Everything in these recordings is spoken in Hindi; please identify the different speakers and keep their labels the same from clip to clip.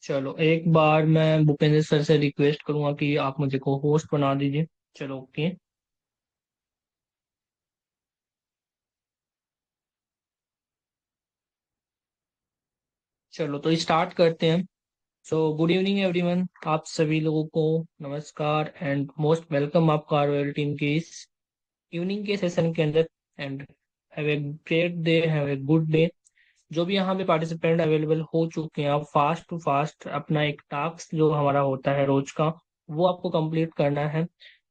Speaker 1: चलो एक बार मैं भूपेंद्र सर से रिक्वेस्ट करूंगा कि आप मुझे को होस्ट बना दीजिए। चलो ओके। चलो तो स्टार्ट करते हैं। सो गुड इवनिंग एवरीवन, आप सभी लोगों को नमस्कार एंड मोस्ट वेलकम आपका रॉयल टीम के इस इवनिंग के सेशन के अंदर। And have a great day, have a good day. जो भी यहाँ पे पार्टिसिपेंट अवेलेबल हो चुके हैं, आप फास्ट टू फास्ट अपना एक टास्क जो हमारा होता है रोज का, वो आपको कंप्लीट करना है।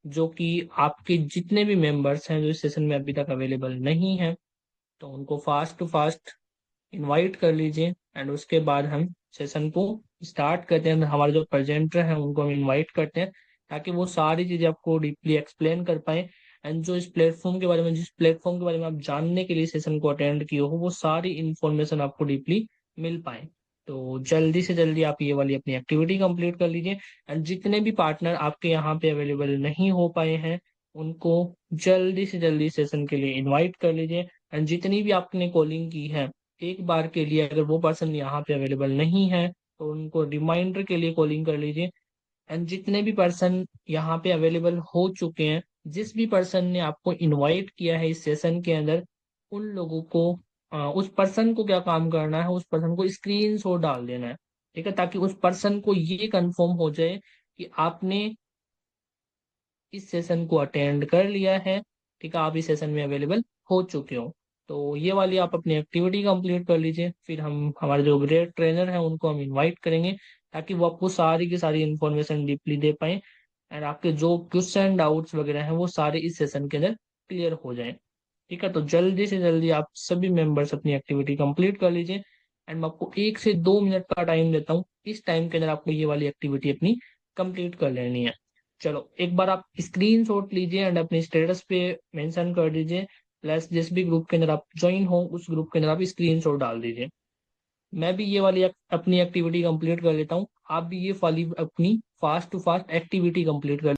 Speaker 1: जो कि आपके जितने भी मेंबर्स हैं जो इस सेशन में अभी तक अवेलेबल नहीं है, तो उनको फास्ट टू फास्ट इनवाइट कर लीजिए। एंड उसके बाद हम सेशन को स्टार्ट करते हैं। हमारे जो प्रेजेंटर हैं उनको हम इनवाइट करते हैं, ताकि वो सारी चीजें आपको डीपली एक्सप्लेन कर पाए। एंड जो इस प्लेटफॉर्म के बारे में, जिस प्लेटफॉर्म के बारे में आप जानने के लिए सेशन को अटेंड किए हो, वो सारी इंफॉर्मेशन आपको डीपली मिल पाए। तो जल्दी से जल्दी आप ये वाली अपनी एक्टिविटी कंप्लीट कर लीजिए। एंड जितने भी पार्टनर आपके यहाँ पे अवेलेबल नहीं हो पाए हैं, उनको जल्दी से जल्दी सेशन के लिए इनवाइट कर लीजिए। एंड जितनी भी आपने कॉलिंग की है, एक बार के लिए अगर वो पर्सन यहाँ पे अवेलेबल नहीं है, तो उनको रिमाइंडर के लिए कॉलिंग कर लीजिए। एंड जितने भी पर्सन यहाँ पे अवेलेबल हो चुके हैं, जिस भी पर्सन ने आपको इनवाइट किया है इस सेशन के अंदर, उन लोगों को उस पर्सन को क्या काम करना है, उस पर्सन को स्क्रीन शॉट डाल देना है। ठीक है, ताकि उस पर्सन को ये कंफर्म हो जाए कि आपने इस सेशन को अटेंड कर लिया है। ठीक है, आप इस सेशन में अवेलेबल हो चुके हो। तो ये वाली आप अपनी एक्टिविटी कंप्लीट कर लीजिए। फिर हम हमारे जो ग्रेट ट्रेनर हैं उनको हम इनवाइट करेंगे, ताकि वो आपको सारी की सारी इंफॉर्मेशन डीपली दे पाए। एंड आपके जो क्वेश्चन डाउट्स वगैरह हैं वो सारे इस सेशन के अंदर क्लियर हो जाएं। ठीक है, तो जल्दी से जल्दी आप सभी मेंबर्स अपनी एक्टिविटी कंप्लीट कर लीजिए। एंड मैं आपको 1 से 2 मिनट का टाइम देता हूँ। इस टाइम के अंदर आपको ये वाली एक्टिविटी अपनी कंप्लीट कर लेनी है। चलो एक बार आप स्क्रीन शॉट लीजिए एंड अपने स्टेटस पे मेंशन कर दीजिए। प्लस जिस भी ग्रुप के अंदर आप ज्वाइन हो, उस ग्रुप के अंदर आप स्क्रीन शॉट डाल दीजिए। मैं भी ये वाली अपनी एक्टिविटी कंप्लीट कर लेता हूँ। आप भी ये वाली अपनी fast to fast activity complete कर।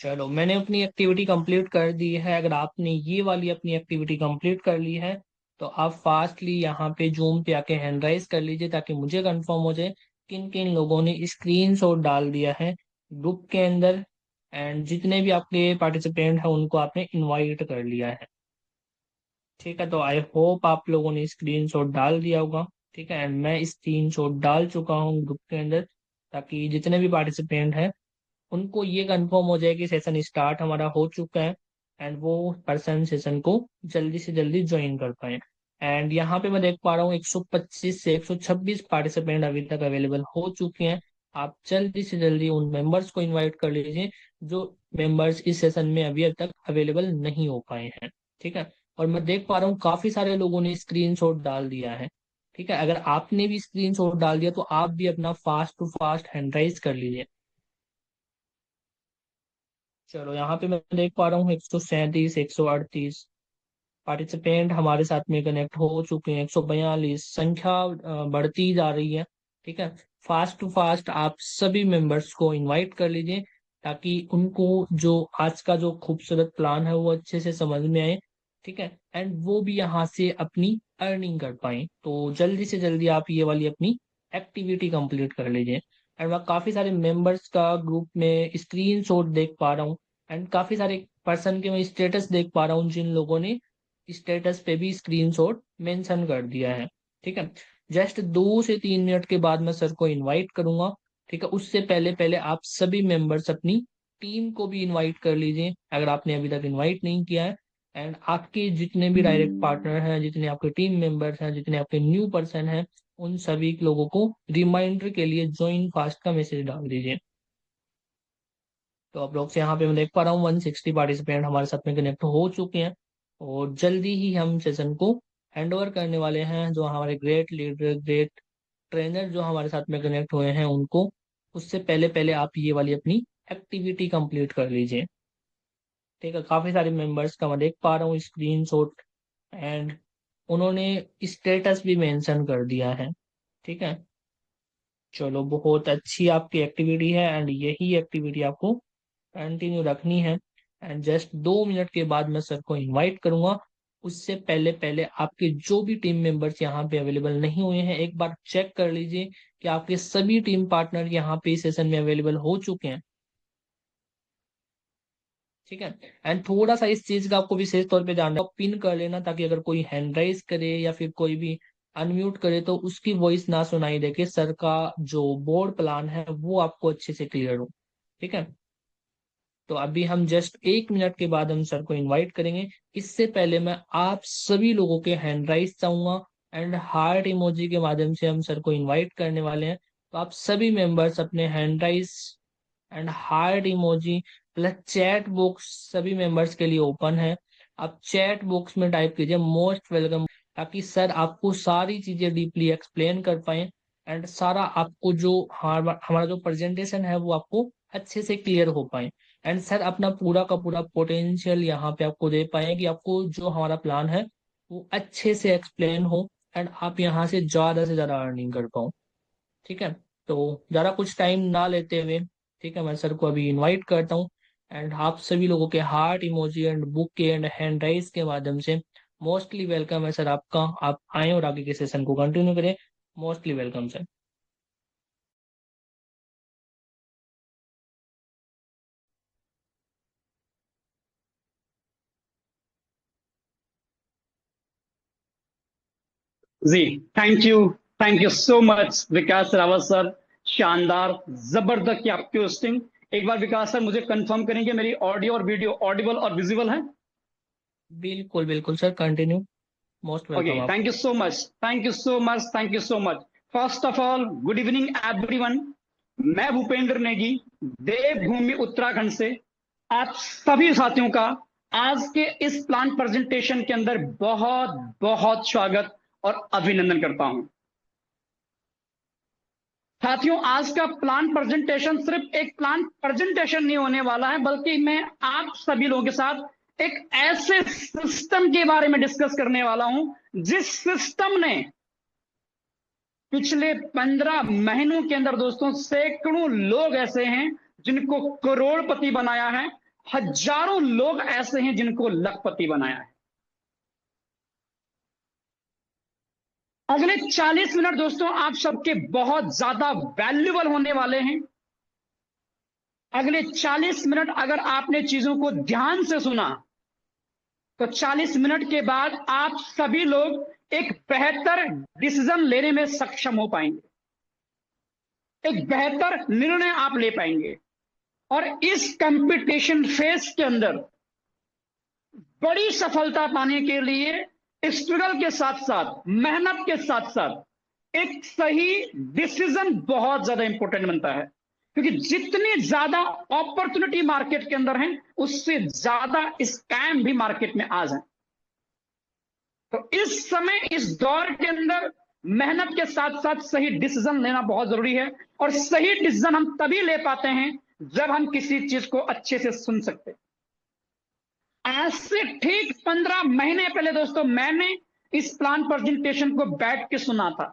Speaker 1: चलो मैंने अपनी एक्टिविटी कंप्लीट कर दी है। अगर आपने ये वाली अपनी एक्टिविटी कंप्लीट कर ली है, तो आप फास्टली यहाँ पे जूम पे आके हैंड राइज कर लीजिए, ताकि मुझे कंफर्म हो जाए किन किन लोगों ने स्क्रीन शॉट डाल दिया है ग्रुप के अंदर। एंड जितने भी आपके पार्टिसिपेंट हैं उनको आपने इनवाइट कर लिया है। ठीक है, तो आई होप आप लोगों ने स्क्रीन शॉट डाल दिया होगा। ठीक है, एंड मैं स्क्रीन शॉट डाल चुका हूँ ग्रुप के अंदर, ताकि जितने भी पार्टिसिपेंट हैं उनको ये कंफर्म हो जाए कि सेशन स्टार्ट हमारा हो चुका है। एंड वो पर्सन सेशन को जल्दी से जल्दी ज्वाइन कर पाए। एंड यहाँ पे मैं देख पा रहा हूँ 125 से 126 पार्टिसिपेंट अभी तक अवेलेबल हो चुके हैं। आप जल्दी से जल्दी उन मेंबर्स को इनवाइट कर लीजिए जो मेंबर्स इस सेशन में अभी तक अवेलेबल नहीं हो पाए हैं। ठीक है, और मैं देख पा रहा हूँ काफी सारे लोगों ने स्क्रीनशॉट डाल दिया है। ठीक है, अगर आपने भी स्क्रीनशॉट डाल दिया तो आप भी अपना fast to fast hand raise कर लीजिए। चलो यहाँ पे मैं देख पा रहा हूँ 137, 138 पार्टिसिपेंट हमारे साथ में कनेक्ट हो चुके हैं। 142 संख्या बढ़ती जा रही है। ठीक है, फास्ट टू फास्ट आप सभी मेंबर्स को इनवाइट कर लीजिए, ताकि उनको जो आज का जो खूबसूरत प्लान है वो अच्छे से समझ में आए। ठीक है, एंड वो भी यहाँ से अपनी अर्निंग कर पाए। तो जल्दी से जल्दी आप ये वाली अपनी एक्टिविटी कंप्लीट कर लीजिए। एंड मैं काफी सारे मेंबर्स का ग्रुप में स्क्रीन शॉट देख पा रहा हूँ। एंड काफी सारे पर्सन के मैं स्टेटस देख पा रहा हूँ जिन लोगों ने स्टेटस पे भी स्क्रीनशॉट मेंशन कर दिया है। ठीक है, जस्ट 2 से 3 मिनट के बाद मैं सर को इनवाइट करूंगा। ठीक है, उससे पहले पहले आप सभी मेंबर्स अपनी टीम को भी इनवाइट कर लीजिए, अगर आपने अभी तक इनवाइट नहीं किया है। एंड आपके जितने भी डायरेक्ट पार्टनर हैं, जितने आपके टीम मेंबर्स हैं, जितने आपके न्यू पर्सन हैं, उन सभी लोगों को रिमाइंडर के लिए ज्वाइन फास्ट का मैसेज डाल दीजिए। तो आप लोग से यहाँ पे मैं देख पा रहा हूँ 160 पार्टिसिपेंट हमारे साथ में कनेक्ट हो चुके हैं। और जल्दी ही हम सेशन को हैंड ओवर करने वाले हैं। जो हमारे ग्रेट लीडर, ग्रेट ट्रेनर जो हमारे साथ में कनेक्ट हुए हैं उनको, उससे पहले पहले आप ये वाली अपनी एक्टिविटी कंप्लीट कर लीजिए। ठीक है, काफी सारे मेंबर्स का मैं देख पा रहा हूँ स्क्रीन शॉट। एंड उन्होंने स्टेटस भी मेंशन कर दिया है। ठीक है, चलो बहुत अच्छी आपकी एक्टिविटी है। एंड यही एक्टिविटी आपको कंटिन्यू रखनी है। एंड जस्ट 2 मिनट के बाद मैं सर को इनवाइट करूंगा। उससे पहले पहले आपके जो भी टीम मेंबर्स यहाँ पे अवेलेबल नहीं हुए हैं, एक बार चेक कर लीजिए कि आपके सभी टीम पार्टनर यहाँ पे इस सेशन में अवेलेबल हो चुके हैं। ठीक है। एंड थोड़ा सा इस चीज का आपको विशेष तौर पे जानना है, पिन कर लेना, ताकि अगर कोई हैंड राइज करे या फिर कोई भी अनम्यूट करे तो उसकी वॉइस ना सुनाई दे, के सर का जो बोर्ड प्लान है वो आपको अच्छे से क्लियर हो। ठीक है। तो अभी हम जस्ट 1 मिनट के बाद हम सर को इनवाइट करेंगे। इससे पहले मैं आप सभी लोगों के हैंड राइज चाहूंगा, एंड हार्ट इमोजी के माध्यम से हम सर को इनवाइट करने वाले हैं। तो आप सभी मेंबर्स अपने hand raise and heart emoji plus chat box सभी मेंबर्स के लिए ओपन है। आप चैट बॉक्स में टाइप कीजिए मोस्ट वेलकम, ताकि सर आपको सारी चीजें डीपली एक्सप्लेन कर पाए, एंड सारा आपको जो हमारा जो प्रेजेंटेशन है वो आपको अच्छे से क्लियर हो पाए, एंड सर अपना पूरा का पूरा पोटेंशियल यहाँ पे आपको दे पाए कि आपको जो हमारा प्लान है वो अच्छे से एक्सप्लेन हो, एंड आप यहाँ से ज्यादा अर्निंग कर पाओ। ठीक है। तो ज्यादा कुछ टाइम ना लेते हुए, ठीक है, मैं सर को अभी इनवाइट करता हूँ, एंड आप सभी लोगों के हार्ट इमोजी एंड बुक के एंड हैंड राइज के माध्यम से मोस्टली वेलकम है सर आपका। आप आए और आगे के सेशन को कंटिन्यू करें। Mostly welcome sir.
Speaker 2: जी, thank you so much Vikas Rawat sir. शानदार, जबरदस्त की आपकी होस्टिंग। एक बार विकास सर मुझे कंफर्म करेंगे मेरी ऑडियो और वीडियो ऑडिबल और विजिबल है?
Speaker 1: बिल्कुल बिल्कुल sir, continue. Most
Speaker 2: okay,
Speaker 1: welcome आप।
Speaker 2: Thank you so much, thank you so much, thank you so much. First of all, good evening everyone. मैं भूपेंद्र नेगी, देवभूमि उत्तराखंड से आप सभी साथियों का आज के इस प्लान प्रेजेंटेशन के अंदर बहुत बहुत स्वागत और अभिनंदन करता हूं। साथियों, आज का प्लान प्रेजेंटेशन सिर्फ एक प्लान प्रेजेंटेशन नहीं होने वाला है, बल्कि मैं आप सभी लोगों के साथ एक ऐसे सिस्टम के बारे में डिस्कस करने वाला हूं जिस सिस्टम ने पिछले 15 महीनों के अंदर दोस्तों सैकड़ों लोग ऐसे हैं जिनको करोड़पति बनाया है, हजारों लोग ऐसे हैं जिनको लखपति बनाया है। अगले 40 मिनट दोस्तों आप सबके बहुत ज्यादा वैल्यूबल होने वाले हैं। अगले 40 मिनट अगर आपने चीजों को ध्यान से सुना तो 40 मिनट के बाद आप सभी लोग एक बेहतर डिसीजन लेने में सक्षम हो पाएंगे, एक बेहतर निर्णय आप ले पाएंगे। और इस कंपटीशन फेज के अंदर बड़ी सफलता पाने के लिए स्ट्रगल के साथ साथ, मेहनत के साथ साथ एक सही डिसीजन बहुत ज्यादा इंपॉर्टेंट बनता है, क्योंकि जितनी ज्यादा अपॉर्चुनिटी मार्केट के अंदर है उससे ज्यादा स्कैम भी मार्केट में आ जाए। तो इस समय, इस दौर के अंदर मेहनत के साथ साथ सही डिसीजन लेना बहुत जरूरी है, और सही डिसीजन हम तभी ले पाते हैं जब हम किसी चीज को अच्छे से सुन सकते हैं। आज से ठीक 15 महीने पहले दोस्तों मैंने इस प्लान प्रेजेंटेशन को बैठ के सुना था,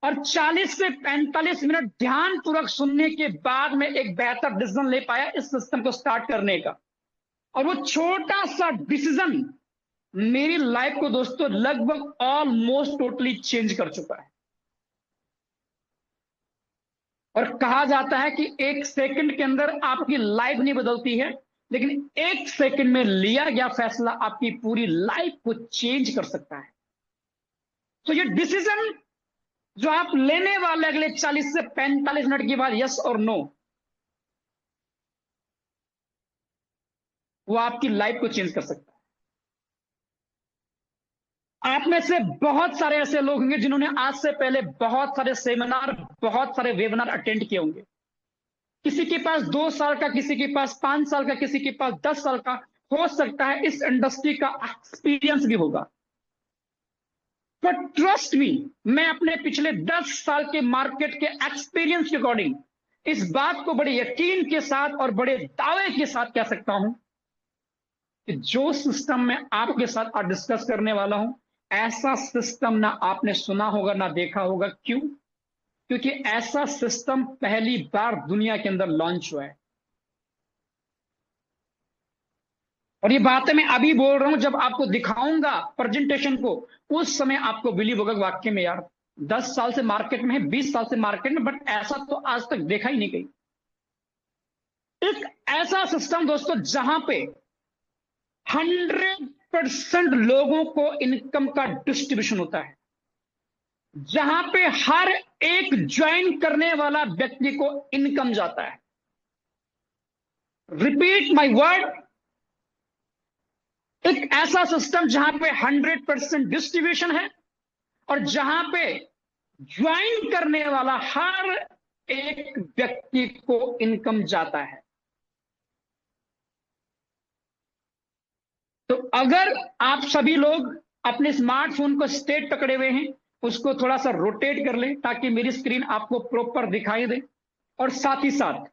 Speaker 2: और 40 से 45 मिनट ध्यानपूर्वक सुनने के बाद में एक बेहतर डिसीजन ले पाया इस सिस्टम को स्टार्ट करने का। और वो छोटा सा डिसीजन मेरी लाइफ को दोस्तों लगभग ऑलमोस्ट टोटली चेंज कर चुका है। और कहा जाता है कि 1 सेकंड के अंदर आपकी लाइफ नहीं बदलती है, लेकिन 1 सेकंड में लिया गया फैसला आपकी पूरी लाइफ को चेंज कर सकता है। तो ये डिसीजन जो आप लेने वाले अगले 40 से 45 मिनट के बाद, यस और नो, वो आपकी लाइफ को चेंज कर सकता है। आप में से बहुत सारे ऐसे लोग होंगे जिन्होंने आज से पहले बहुत सारे सेमिनार, बहुत सारे वेबिनार अटेंड किए होंगे। किसी के पास 2 साल का, किसी के पास 5 साल का, किसी के पास 10 साल का, हो सकता है इस इंडस्ट्री का एक्सपीरियंस भी होगा। बट ट्रस्ट मी, मैं अपने पिछले 10 साल के मार्केट के एक्सपीरियंस के अकॉर्डिंग इस बात को बड़े यकीन के साथ और बड़े दावे के साथ कह सकता हूं कि जो सिस्टम मैं आपके साथ आज डिस्कस करने वाला हूं, ऐसा सिस्टम ना आपने सुना होगा ना देखा होगा। क्यों? क्योंकि ऐसा सिस्टम पहली बार दुनिया के अंदर लॉन्च हुआ है। और ये बातें मैं अभी बोल रहा हूं, जब आपको दिखाऊंगा प्रेजेंटेशन को उस समय आपको बिलीव होगा कि वाकई में यार 10 साल से मार्केट में है, 20 साल से मार्केट में, बट ऐसा तो आज तक देखा ही नहीं कहीं। एक ऐसा सिस्टम दोस्तों जहां पे 100% लोगों को इनकम का डिस्ट्रीब्यूशन होता है, जहां पे हर एक ज्वाइन करने वाला व्यक्ति को इनकम जाता है। रिपीट माय वर्ड, एक ऐसा सिस्टम जहां पे 100% डिस्ट्रीब्यूशन है और जहां पे ज्वाइन करने वाला हर एक व्यक्ति को इनकम जाता है। तो अगर आप सभी लोग अपने स्मार्टफोन को स्ट्रेट पकड़े हुए हैं, उसको थोड़ा सा रोटेट कर लें ताकि मेरी स्क्रीन आपको प्रॉपर दिखाई दे, और साथ ही साथ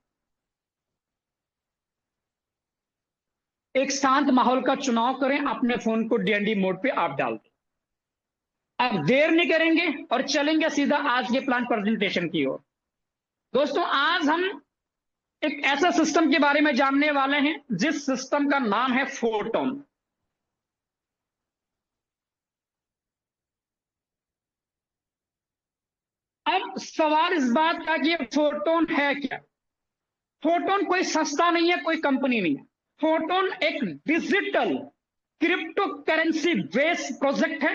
Speaker 2: एक शांत माहौल का चुनाव करें, अपने फोन को डीएनडी मोड पे आप डाल दें। अब देर नहीं करेंगे और चलेंगे सीधा आज के प्लान प्रेजेंटेशन की ओर। दोस्तों, आज हम एक ऐसा सिस्टम के बारे में जानने वाले हैं जिस सिस्टम का नाम है फोटोन। अब सवाल इस बात का कि ये फोटोन है क्या। फोटोन कोई सस्ता नहीं है, कोई कंपनी नहीं है। फोटोन एक digital crypto currency based project है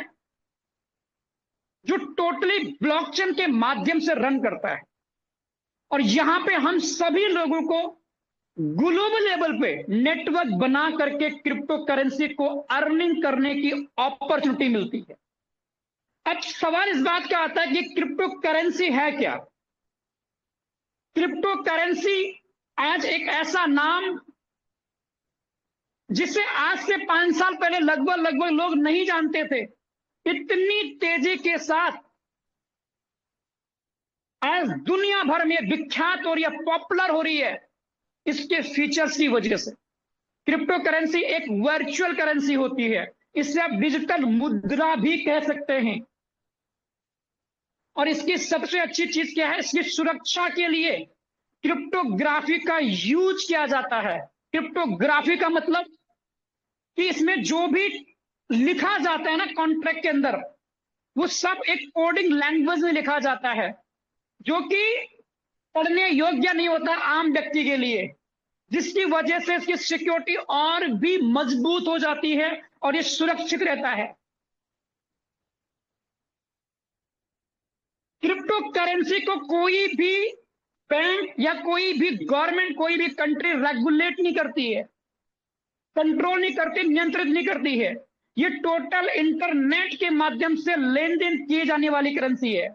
Speaker 2: जो टोटली ब्लॉकचेन के माध्यम से रन करता है, और यहां पे हम सभी लोगों को ग्लोबल लेवल पे नेटवर्क बना करके क्रिप्टो करेंसी को अर्निंग करने की अपॉर्चुनिटी मिलती है। अब सवाल इस बात का आता है कि क्रिप्टो करेंसी है क्या। क्रिप्टो करेंसी आज एक ऐसा नाम जिसे आज से 5 साल पहले लगभग लोग नहीं जानते थे। इतनी तेजी के साथ आज दुनिया भर में विख्यात हो रही है, पॉपुलर हो रही है, इसके फीचर्स की वजह से। क्रिप्टो करेंसी एक वर्चुअल करेंसी होती है, इसे आप डिजिटल मुद्रा भी कह सकते हैं। और इसकी सबसे अच्छी चीज क्या है, इसकी सुरक्षा के लिए क्रिप्टोग्राफी का यूज किया जाता है। क्रिप्टोग्राफी का मतलब कि इसमें जो भी लिखा जाता है ना कॉन्ट्रैक्ट के अंदर, वो सब एक कोडिंग लैंग्वेज में लिखा जाता है जो कि पढ़ने योग्य नहीं होता आम व्यक्ति के लिए, जिसकी वजह से इसकी सिक्योरिटी और भी मजबूत हो जाती है और ये सुरक्षित रहता है। क्रिप्टो करेंसी को कोई भी बैंक या कोई भी गवर्नमेंट, कोई भी कंट्री रेगुलेट नहीं करती है, कंट्रोल नहीं करती, नियंत्रित नहीं करती है। ये टोटल इंटरनेट के माध्यम से लेन देन किए जाने वाली करेंसी है।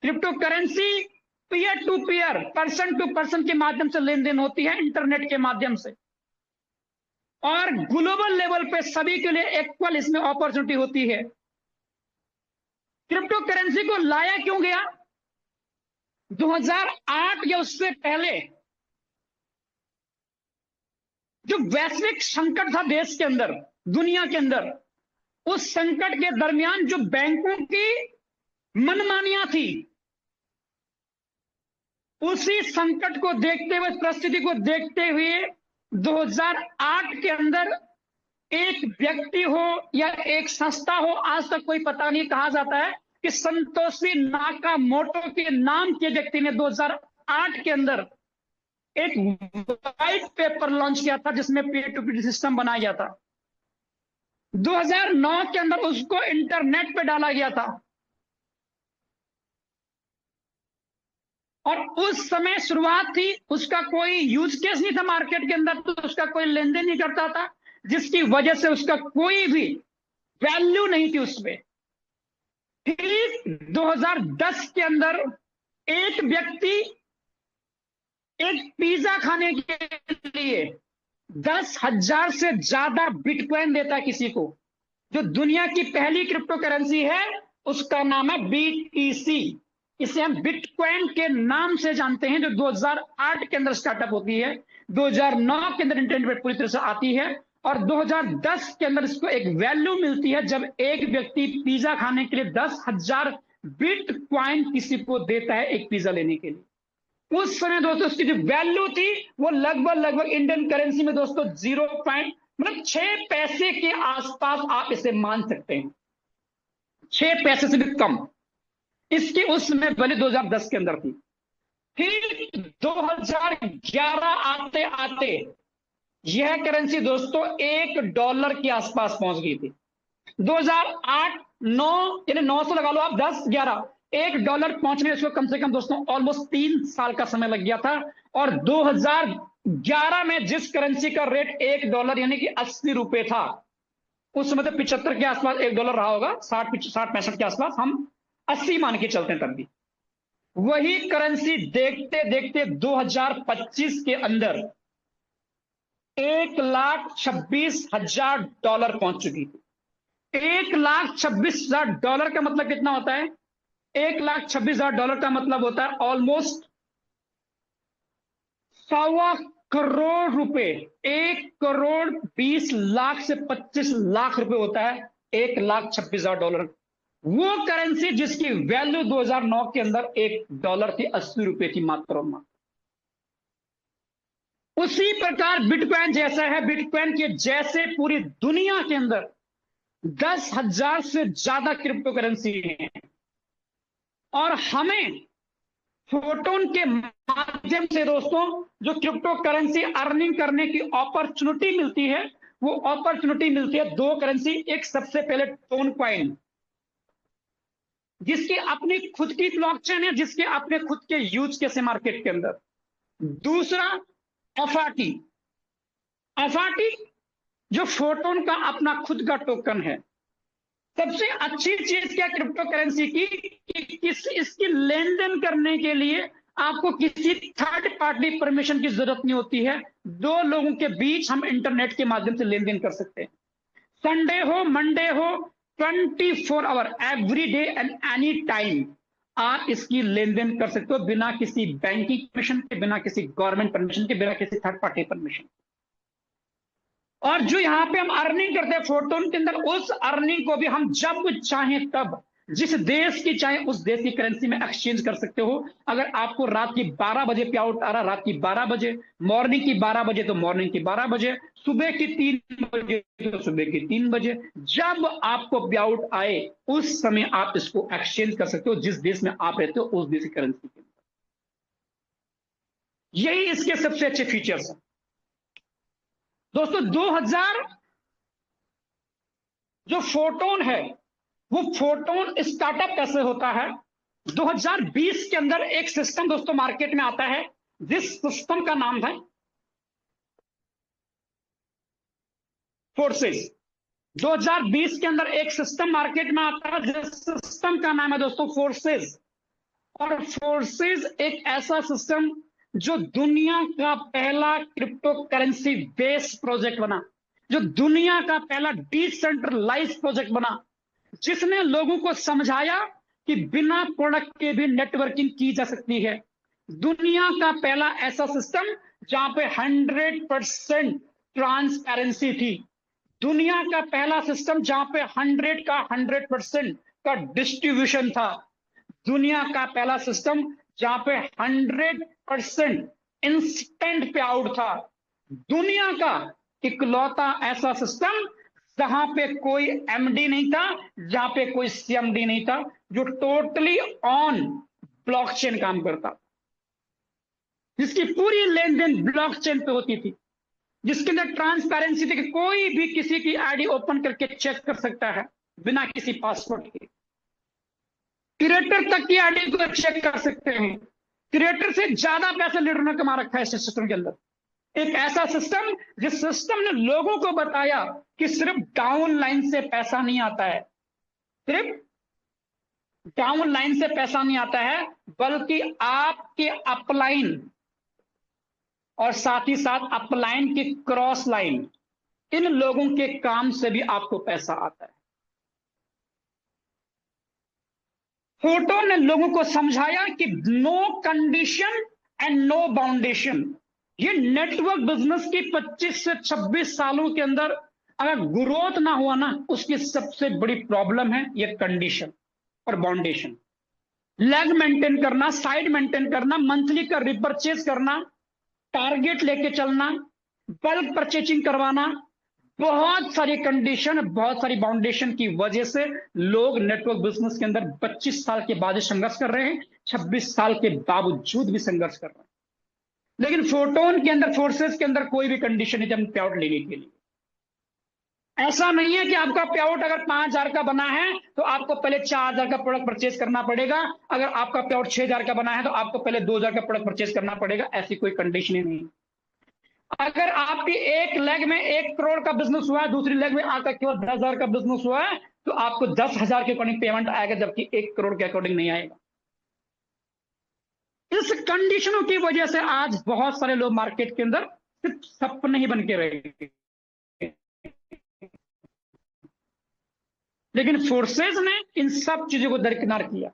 Speaker 2: Crypto currency peer to peer, person to person के माध्यम से लेन देन होती है, इंटरनेट के माध्यम से, और ग्लोबल लेवल पे सभी के लिए इक्वल इसमें अपॉर्चुनिटी होती है। क्रिप्टो करेंसी को लाया क्यों गया? 2008 या उससे पहले जो वैश्विक संकट था देश के अंदर, दुनिया के अंदर, उस संकट के दरमियान जो बैंकों की मनमानियां थी, उसी संकट को देखते हुए, परिस्थिति को देखते हुए 2008 के अंदर एक व्यक्ति हो या एक संस्था हो, आज तक कोई पता नहीं, कहा जाता है कि संतोषी नाकामोटो के नाम के व्यक्ति ने 2008 के अंदर एक व्हाइट पेपर लॉन्च किया था जिसमें पीयर टू पीयर सिस्टम बनाया गया था। 2009 के अंदर उसको इंटरनेट पे डाला गया था, और उस समय शुरुआत थी, उसका कोई यूज केस नहीं था मार्केट के अंदर, तो उसका कोई लेन देन नहीं करता था, जिसकी वजह से उसका कोई भी वैल्यू नहीं थी उसमें। ठीक 2010 के अंदर एक व्यक्ति एक पिज्जा खाने के लिए 10,000 से ज्यादा बिटकॉइन देता है किसी को। जो दुनिया की पहली क्रिप्टो करेंसी है उसका नाम है बीटीसी। इसे हम बिटकॉइन के नाम से जानते हैं, जो 2008 के अंदर स्टार्टअप होती है, 2009 के अंदर इंटरनेट पर पूरी तरह से आती है, और 2010 के अंदर इसको एक वैल्यू मिलती है जब एक व्यक्ति पिज्जा खाने के लिए 10,000 बिटकॉइन किसी को देता है एक पिज्जा लेने के लिए। उस समय दोस्तों उसकी जो वैल्यू थी वो लगभग इंडियन करेंसी में दोस्तों 6 पैसे के आसपास आप इसे मान सकते हैं, 6 पैसे से भी कम इसकी उस समय वैल्यू 2010 के अंदर थी। फिर 2011 आते आते यह करेंसी दोस्तों $1 के आसपास पहुंच गई थी। 2008 9 यानी 900 लगा लो आप, 10 11 $1 पहुंचने इसको कम से कम दोस्तों ऑलमोस्ट 3 साल का समय लग गया था। और 2011 में जिस करेंसी का रेट $1 यानी कि 80 रुपए था, उस समय तो 75 के आसपास $1 रहा होगा, 60 65 के आसपास, हम 80 मान के चलते हैं तब भी। वही करेंसी देखते देखते 2025 के अंदर $1,26,000 पहुंच चुकी थी। $1,26,000 का मतलब कितना होता है? $1,26,000 का मतलब होता है ऑलमोस्ट 1.25 करोड़ रुपए। 1,20,00,000 से 25 लाख रुपए होता है $1,26,000। वो करेंसी जिसकी वैल्यू 2009 के अंदर $1 थी, 80 रुपए थी मात्र और मात्र। उसी प्रकार बिटकॉइन जैसा है, बिटकॉइन के जैसे पूरी दुनिया के अंदर 10,000 से ज्यादा क्रिप्टो करेंसी है। और हमें फोटोन के माध्यम से दोस्तों जो क्रिप्टो करेंसी अर्निंग करने की अपॉर्चुनिटी मिलती है, वो अपॉर्चुनिटी मिलती है 2 करेंसी। एक सबसे पहले टोन कॉइन, जिसकी अपनी खुद की ब्लॉकचेन है, जिसके अपने खुद के यूज केस मार्केट के अंदर। दूसरा एफआरटी, एफआरटी जो फोटोन का अपना खुद का टोकन है। सबसे अच्छी चीज क्या क्रिप्टो करेंसी की कि इसकी लेन देन करने के लिए आपको किसी थर्ड पार्टी परमिशन की जरूरत नहीं होती है। 2 लोगों के बीच हम इंटरनेट के माध्यम से लेन देन कर सकते हैं। संडे हो, मंडे हो, 24 hour every day and any time आप इसकी लेन देन कर सकते हो, बिना किसी बैंकिंग परमिशन के, बिना किसी गवर्नमेंट परमिशन के, बिना किसी थर्ड पार्टी परमिशन। और जो यहां पे हम अर्निंग करते हैं फोटोन के अंदर, उस अर्निंग को भी हम जब चाहें तब, जिस देश की चाहे उस देश की करेंसी में एक्सचेंज कर सकते हो। अगर आपको रात की 12 बजे पे आउट आ रहा, रात की 12 बजे, मॉर्निंग की 12 बजे तो मॉर्निंग की 12 बजे, सुबह की 3 बजे तो सुबह की 3 बजे, जब आपको पे आउट आए उस समय आप इसको एक्सचेंज कर सकते हो जिस देश में आप रहते हो उस देश की करेंसी के अंदर। यही इसके सबसे अच्छे फीचर्स हैं दोस्तों। 2000 जो फोटोन है, वो फोटोन स्टार्टअप कैसे होता है? 2020 के अंदर एक सिस्टम दोस्तों मार्केट में आता है, जिस सिस्टम का नाम है फोर्सेस। 2020 के अंदर एक सिस्टम मार्केट में आता है जिस सिस्टम का नाम है दोस्तों फोर्सेस। और फोर्सेस एक ऐसा सिस्टम जो दुनिया का पहला क्रिप्टो करेंसी बेस प्रोजेक्ट बना, जो दुनिया का पहला डिसेंट्रलाइज प्रोजेक्ट बना, जिसने लोगों को समझाया कि बिना प्रोडक्ट के भी नेटवर्किंग की जा सकती है। दुनिया का पहला ऐसा सिस्टम जहां पे 100% ट्रांसपेरेंसी थी। दुनिया का पहला सिस्टम जहां पे 100% का डिस्ट्रीब्यूशन था। दुनिया का पहला सिस्टम जहां पे 100% इंस्टेंट पे आउट था। दुनिया का इकलौता ऐसा सिस्टम जहां पे कोई एमडी नहीं था, जहां पे कोई सीएमडी नहीं था, जो टोटली ऑन ब्लॉकचेन काम करता, जिसकी पूरी लेन देन ब्लॉकचेन पे होती थी, जिसके अंदर ट्रांसपेरेंसी थी कि कोई भी किसी की आईडी ओपन करके चेक कर सकता है बिना किसी पासवर्ड के। क्रिएटर तक की आईडी को चेक कर सकते हैं। क्रिएटर से ज्यादा पैसा लीडर ने कमा रखा है इस सिस्टम के अंदर। एक ऐसा सिस्टम जिस सिस्टम ने लोगों को बताया कि सिर्फ डाउन लाइन से पैसा नहीं आता है, सिर्फ डाउन लाइन से पैसा नहीं आता है, बल्कि आपके अपलाइन और साथ ही साथ अपलाइन की क्रॉस लाइन, इन लोगों के काम से भी आपको पैसा आता है। फोटो ने लोगों को समझाया कि नो कंडीशन एंड नो बाउंडेशन। ये नेटवर्क बिजनेस की 25 से 26 सालों के अंदर अगर ग्रोथ ना हुआ ना, उसकी सबसे बड़ी प्रॉब्लम है ये कंडीशन और बाउंडेशन। लेग मेंटेन करना, साइड मेंटेन करना, मंथली का रिपर्चेज करना, टारगेट लेके चलना, बल्क परचेजिंग करवाना, बहुत सारी कंडीशन, बहुत सारी बाउंडेशन की वजह से लोग नेटवर्क बिजनेस के अंदर 25 साल के बाद संघर्ष कर रहे हैं, 26 साल के बावजूद भी संघर्ष कर रहे हैं। लेकिन फोटोन के अंदर, फोर्सेस के अंदर कोई भी कंडीशन नहीं पे आउट लेने के लिए। ऐसा नहीं है कि आपका पे आउट अगर 5,000 का बना है तो आपको पहले 4,000 का प्रोडक्ट परचेज करना पड़ेगा, अगर आपका पे आउट 6,000 का बना है तो आपको पहले 2,000 का प्रोडक्ट परचेज करना पड़ेगा। ऐसी कोई कंडीशन ही नहीं। अगर आपकी एक लेग में 1 करोड़ का बिजनेस हुआ है, दूसरी लेग में आपका केवल 10,000 का बिजनेस हुआ है, तो आपको 10,000 के अकॉर्डिंग पेमेंट आएगा, जबकि 1 करोड़ के अकॉर्डिंग नहीं आएगा। इस कंडीशनों की वजह से आज बहुत सारे लोग मार्केट के अंदर सिर्फ सपने ही बन के रहे। लेकिन फोर्सेज ने इन सब चीजों को दरकिनार किया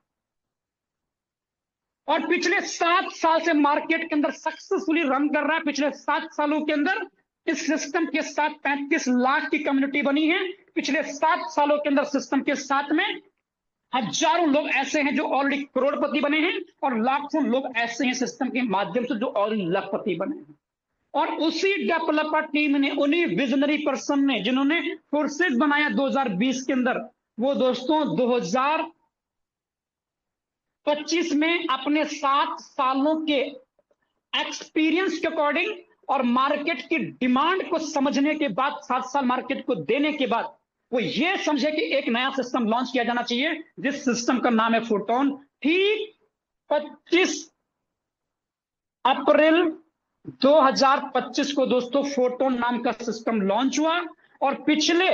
Speaker 2: और पिछले 7 साल से मार्केट के अंदर सक्सेसफुली रन कर रहा है। पिछले 7 सालों के अंदर इस सिस्टम के साथ 35 लाख की कम्युनिटी बनी है। पिछले 7 सालों के अंदर सिस्टम के साथ में हजारों लोग ऐसे हैं जो ऑलरेडी करोड़पति बने हैं और लाखों लोग ऐसे हैं सिस्टम के माध्यम से जो ऑलरेडी लखपति बने हैं। और उसी डेवलपर टीम ने, उन्हीं विजनरी पर्सन ने जिन्होंने फोर्सेज बनाया 2020 के अंदर, वो दोस्तों 2025 में अपने 7 सालों के एक्सपीरियंस के अकॉर्डिंग और मार्केट की डिमांड को समझने के बाद, 7 साल मार्केट को देने के बाद, वो ये समझे कि एक नया सिस्टम लॉन्च किया जाना चाहिए, जिस सिस्टम का नाम है फोटोन। ठीक 25 अप्रैल 2025 को दोस्तों फोटोन नाम का सिस्टम लॉन्च हुआ और पिछले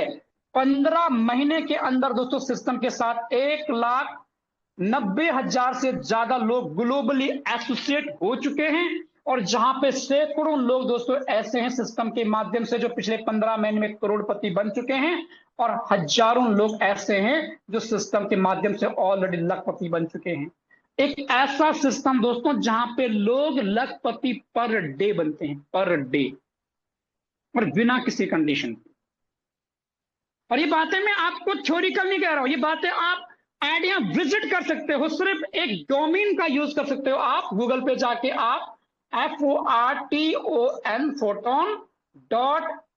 Speaker 2: 15 महीने के अंदर दोस्तों सिस्टम के साथ 1,90,000 से ज्यादा लोग ग्लोबली एसोसिएट हो चुके हैं। और जहां पे सैकड़ों लोग दोस्तों ऐसे हैं सिस्टम के माध्यम से जो पिछले 15 महीने में करोड़पति बन चुके हैं, और हजारों लोग ऐसे हैं जो सिस्टम के माध्यम से ऑलरेडी लखपति बन चुके हैं। एक ऐसा सिस्टम दोस्तों जहां पे लोग लखपति पर डे बनते हैं, पर डे, और बिना किसी कंडीशन के। और ये बातें मैं आपको थ्योरिकल नहीं कह रहा हूं, ये बातें आप आइडिया विजिट कर सकते हो। सिर्फ एक डोमेन का यूज कर सकते हो आप, गूगल पे जाके आप FORTON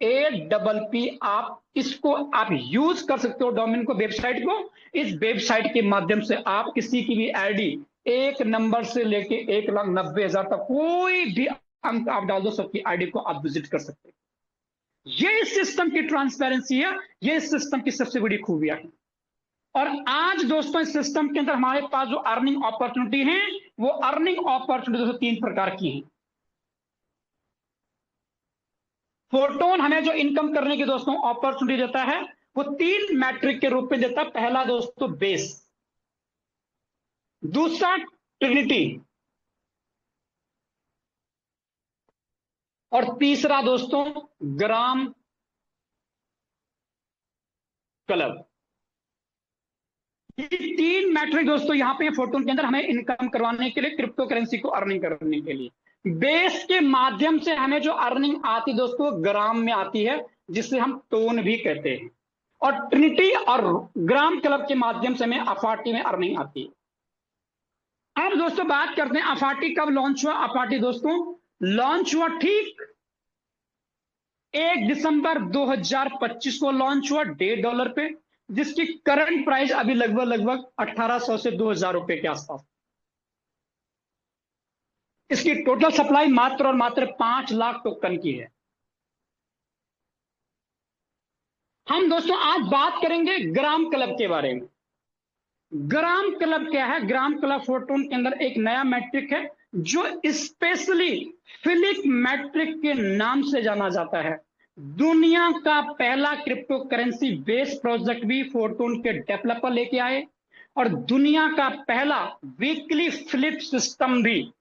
Speaker 2: .APP आप इसको आप यूज कर सकते हो, डोमेन को, वेबसाइट को। इस वेबसाइट के माध्यम से आप किसी की भी आईडी 1 नंबर से लेके 1,90,000 तक कोई भी अंक आप डाल दो, सबकी आईडी को आप विजिट कर सकते हो। ये इस सिस्टम की ट्रांसपेरेंसी है, ये इस सिस्टम की सबसे बड़ी खूबियां है। और आज दोस्तों इस सिस्टम के अंदर हमारे पास जो अर्निंग अपॉर्चुनिटी है, वो अर्निंग अपॉर्चुनिटी दोस्तों 3 प्रकार की हैं। फोटोन हमें जो इनकम करने की दोस्तों अपॉर्चुनिटी देता है, वो 3 मैट्रिक के रूप में देता है। पहला दोस्तों बेस, दूसरा ट्रिनिटी, और तीसरा दोस्तों ग्राम क्लब। ये 3 मैट्रिक दोस्तों यहां पे फोटोन के अंदर हमें इनकम करवाने के लिए, क्रिप्टो करेंसी को अर्निंग करने के लिए। बेस के माध्यम से हमें जो अर्निंग आती दोस्तों ग्राम में आती है, जिसे हम टोन भी कहते हैं। और ट्रिनिटी और ग्राम क्लब के माध्यम से हमें अफाटी में अर्निंग आती है। अब दोस्तों बात करते हैं अफाटी कब लॉन्च हुआ। अफाटी दोस्तों लॉन्च हुआ ठीक 1 दिसंबर 2025 को लॉन्च हुआ $1.5 पे, जिसकी करंट प्राइस अभी लगभग 1,800 से 2,000 रुपए के आसपास। इसकी टोटल सप्लाई मात्र और मात्र 5 लाख टोकन की है। हम दोस्तों आज बात करेंगे ग्राम क्लब के बारे में। ग्राम क्लब क्या है? ग्राम क्लब फोटोन के अंदर एक नया मैट्रिक है जो स्पेशली फिलिप मैट्रिक के नाम से जाना जाता है। दुनिया का पहला क्रिप्टो करेंसी बेस्ड प्रोजेक्ट भी फोटोन के डेवलपर लेके आए, और दुनिया का पहला वीकली फ्लिप सिस्टम भी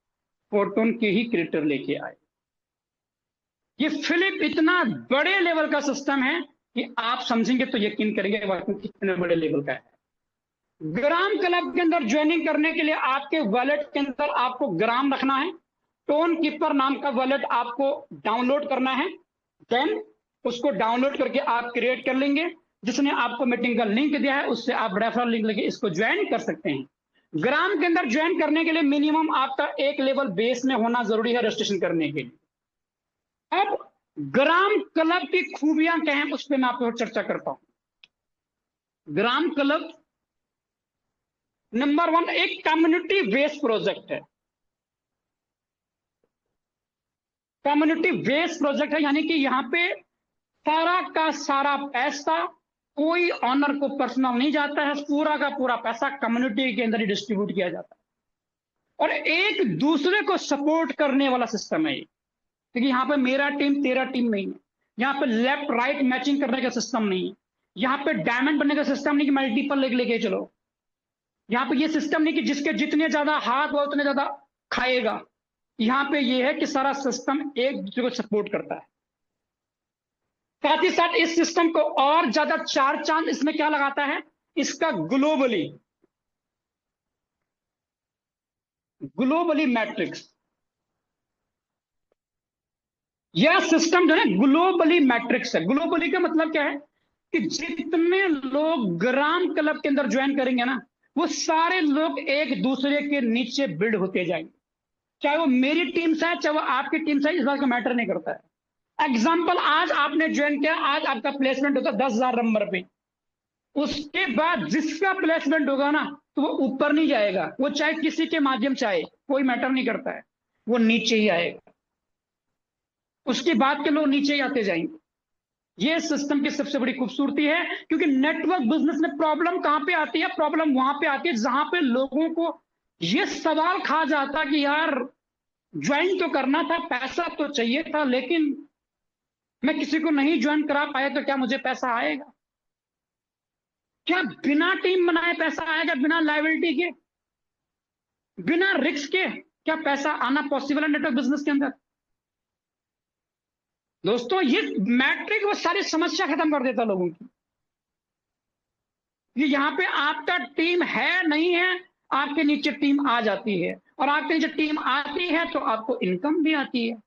Speaker 2: फोटोन के ही क्रिएटर लेके आए। ये फिलिप इतना बड़े लेवल का सिस्टम है कि आप समझेंगे तो यकीन करेंगे वाकई कितने बड़े लेवल का है। ग्राम क्लब के अंदर ज्वाइनिंग करने के लिए आपके वॉलेट के अंदर आपको ग्राम रखना है। टोन कीपर नाम का वॉलेट आपको डाउनलोड करना है। देन उसको डाउनलोड करके आप क्रिएट कर लेंगे। जिसने आपको मीटिंग का लिंक दिया है उससे आप रेफरल लिंक लेके इसको ज्वाइन कर सकते हैं। ग्राम के अंदर ज्वाइन करने के लिए मिनिमम आपका एक लेवल बेस में होना जरूरी है रजिस्ट्रेशन करने के लिए। अब ग्राम क्लब की खूबियां क्या हैं उस पर मैं आपको चर्चा करता हूं। ग्राम क्लब नंबर 1 एक कम्युनिटी बेस्ड प्रोजेक्ट है। कम्युनिटी बेस्ड प्रोजेक्ट है, यानी कि यहां पे सारा का सारा पैसा कोई ऑनर को पर्सनल नहीं जाता है, पूरा का पूरा पैसा कम्युनिटी के अंदर ही डिस्ट्रीब्यूट किया जाता है और एक दूसरे को सपोर्ट करने वाला सिस्टम है ये। क्योंकि यहाँ पे मेरा टीम तेरा टीम नहीं है, यहाँ पे लेफ्ट राइट मैचिंग करने का सिस्टम नहीं है, यहाँ पे डायमंड बनने का सिस्टम नहीं कि मल्टीपल लेके लेके चलो, यहाँ पे ये सिस्टम नहीं कि जिसके जितने ज्यादा हाथ हुआ उतने ज्यादा खाएगा। यहाँ पे ये है कि सारा सिस्टम एक दूसरे को सपोर्ट करता है। साथ ही साथ इस सिस्टम को और ज्यादा चार चांद इसमें क्या लगाता है, इसका ग्लोबली मैट्रिक्स। यह सिस्टम जो है ग्लोबली मैट्रिक्स है। ग्लोबली का मतलब क्या है कि जितने लोग ग्राम क्लब के अंदर ज्वाइन करेंगे ना, वो सारे लोग एक दूसरे के नीचे बिल्ड होते जाएंगे। चाहे वो मेरी टीम से है, चाहे वो आपकी टीम से है, इस बात का मैटर नहीं करता है। एग्जाम्पल, आज आपने ज्वाइन किया, आज आपका प्लेसमेंट होता है 10,000 नंबर पे। उसके बाद जिसका प्लेसमेंट होगा ना, तो वो ऊपर नहीं जाएगा, वो चाहे किसी के माध्यम से आए, कोई मैटर नहीं करता है, वो नीचे ही आएगा। उसके बाद के लोग नीचे ही आते जाएंगे। ये सिस्टम की सबसे बड़ी खूबसूरती है। क्योंकि नेटवर्क बिजनेस में प्रॉब्लम कहां पे आती है, प्रॉब्लम वहां पे आती है जहां पे लोगों को ये सवाल खा जाता कि यार ज्वाइन तो करना था, पैसा तो चाहिए था, लेकिन मैं किसी को नहीं ज्वाइन करा पाया तो क्या मुझे पैसा आएगा? क्या बिना टीम बनाए पैसा आएगा? बिना लायबिलिटी के, बिना रिस्क के क्या पैसा आना पॉसिबल है नेटवर्क बिजनेस के अंदर? दोस्तों, ये मैट्रिक वो सारी समस्या खत्म कर देता लोगों की। ये यहां पे आपका टीम है नहीं है, आपके नीचे टीम आ जाती है, और आपके नीचे टीम आती है तो आपको इनकम भी आती है।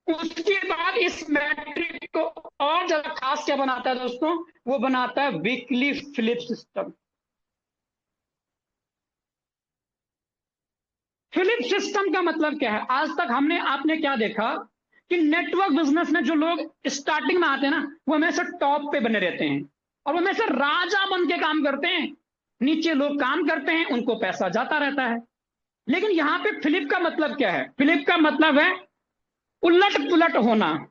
Speaker 2: उसके बाद इस मैट्रिक को और ज्यादा खास क्या बनाता है दोस्तों? वो बनाता है weekly flip system. Flip system का मतलब क्या है? आज तक हमने आपने क्या देखा कि नेटवर्क बिजनेस में जो लोग स्टार्टिंग में आते हैं ना, वो हमेशा टॉप पे बने रहते हैं और वो हमेशा राजा बन के काम करते हैं। नीचे लोग काम करते हैं, उनको पैसा जाता रहता है। लेकिन यहां पे फिलिप का मतलब क्या है? फिलिप का मतलब है उलट पुलट होना।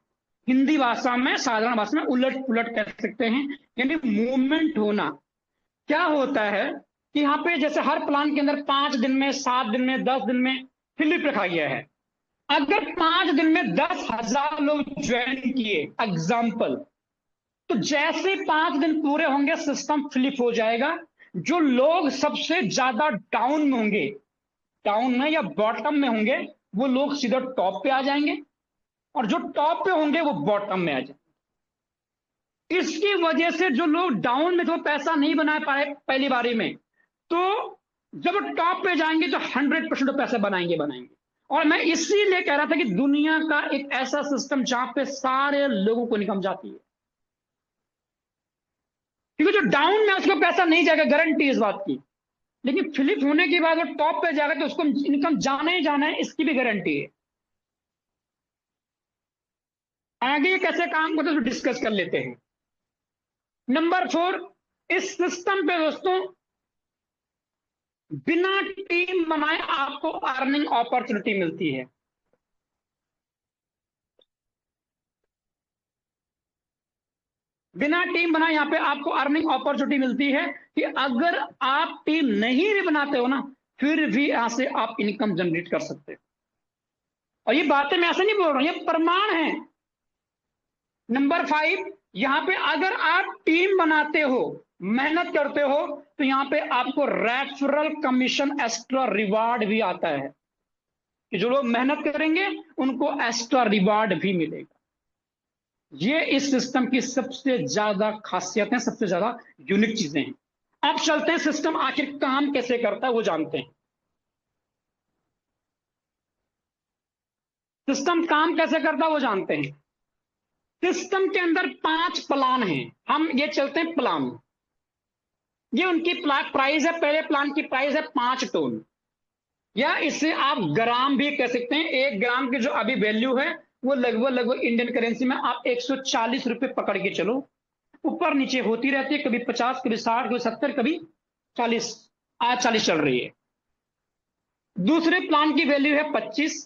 Speaker 2: हिंदी भाषा में, साधारण भाषा में उलट पुलट कह सकते हैं, यानी मूवमेंट होना। क्या होता है कि यहाँ पे जैसे हर प्लान के अंदर 5 दिन में, 7 दिन में, 10 दिन में फिलिप रखा गया है। अगर 5 दिन में 10,000 लोग ज्वाइन किए एग्जाम्पल, तो जैसे 5 दिन पूरे होंगे सिस्टम फ्लिप हो जाएगा। जो लोग सबसे ज्यादा डाउन में होंगे, डाउन में या बॉटम में होंगे, वो लोग सीधा टॉप पे आ जाएंगे, और जो टॉप पे होंगे वो बॉटम में आ जाएंगे। इसकी वजह से जो लोग डाउन में तो पैसा नहीं बना पाए पहली बारी में, तो जब टॉप पे जाएंगे तो 100% पैसा बनाएंगे। और मैं इसीलिए कह रहा था कि दुनिया का एक ऐसा सिस्टम जहां पे सारे लोगों को इनकम जाती है, क्योंकि जो डाउन में उसको पैसा नहीं जाएगा, गारंटी इस बात की। लेकिन फ्लिप होने के बाद वो टॉप पे जाएगा तो उसको इनकम जाना ही जाना है, इसकी भी गारंटी है। आगे ये कैसे काम करते हैं डिस्कस कर लेते हैं। नंबर 4, इस सिस्टम पे दोस्तों बिना टीम बनाए आपको अर्निंग अपॉर्चुनिटी मिलती है। बिना टीम बनाए यहां पे आपको अर्निंग अपॉर्चुनिटी मिलती है कि अगर आप टीम नहीं भी बनाते हो ना, फिर भी यहां से आप इनकम जनरेट कर सकते हो। और ये बातें मैं ऐसे नहीं बोल रहा हूं, ये प्रमाण है। नंबर 5, यहां पे अगर आप टीम बनाते हो, मेहनत करते हो, तो यहां पे आपको रेफरल कमीशन एक्स्ट्रा रिवार्ड भी आता है कि जो लोग मेहनत करेंगे उनको एक्स्ट्रा रिवार्ड भी मिलेगा। ये इस सिस्टम की सबसे ज्यादा खासियत है, सबसे ज्यादा यूनिक चीजें हैं। अब चलते हैं सिस्टम आखिर काम कैसे करता है वो जानते हैं। सिस्टम काम कैसे करता है वो जानते हैं। सिस्टम के अंदर 5 प्लान हैं। हम ये चलते हैं प्लान। ये उनकी प्राइस है, पहले प्लान की प्राइस है 5 टोन, या इससे आप ग्राम भी कह सकते हैं। 1 ग्राम की जो अभी वैल्यू है वो लगभग इंडियन करेंसी में आप 140 रुपए पकड़ के चलो, ऊपर नीचे होती रहती है, कभी 50, कभी 60, कभी 70, कभी 40। आज 40 चल रही है। दूसरे प्लान की वैल्यू है 25,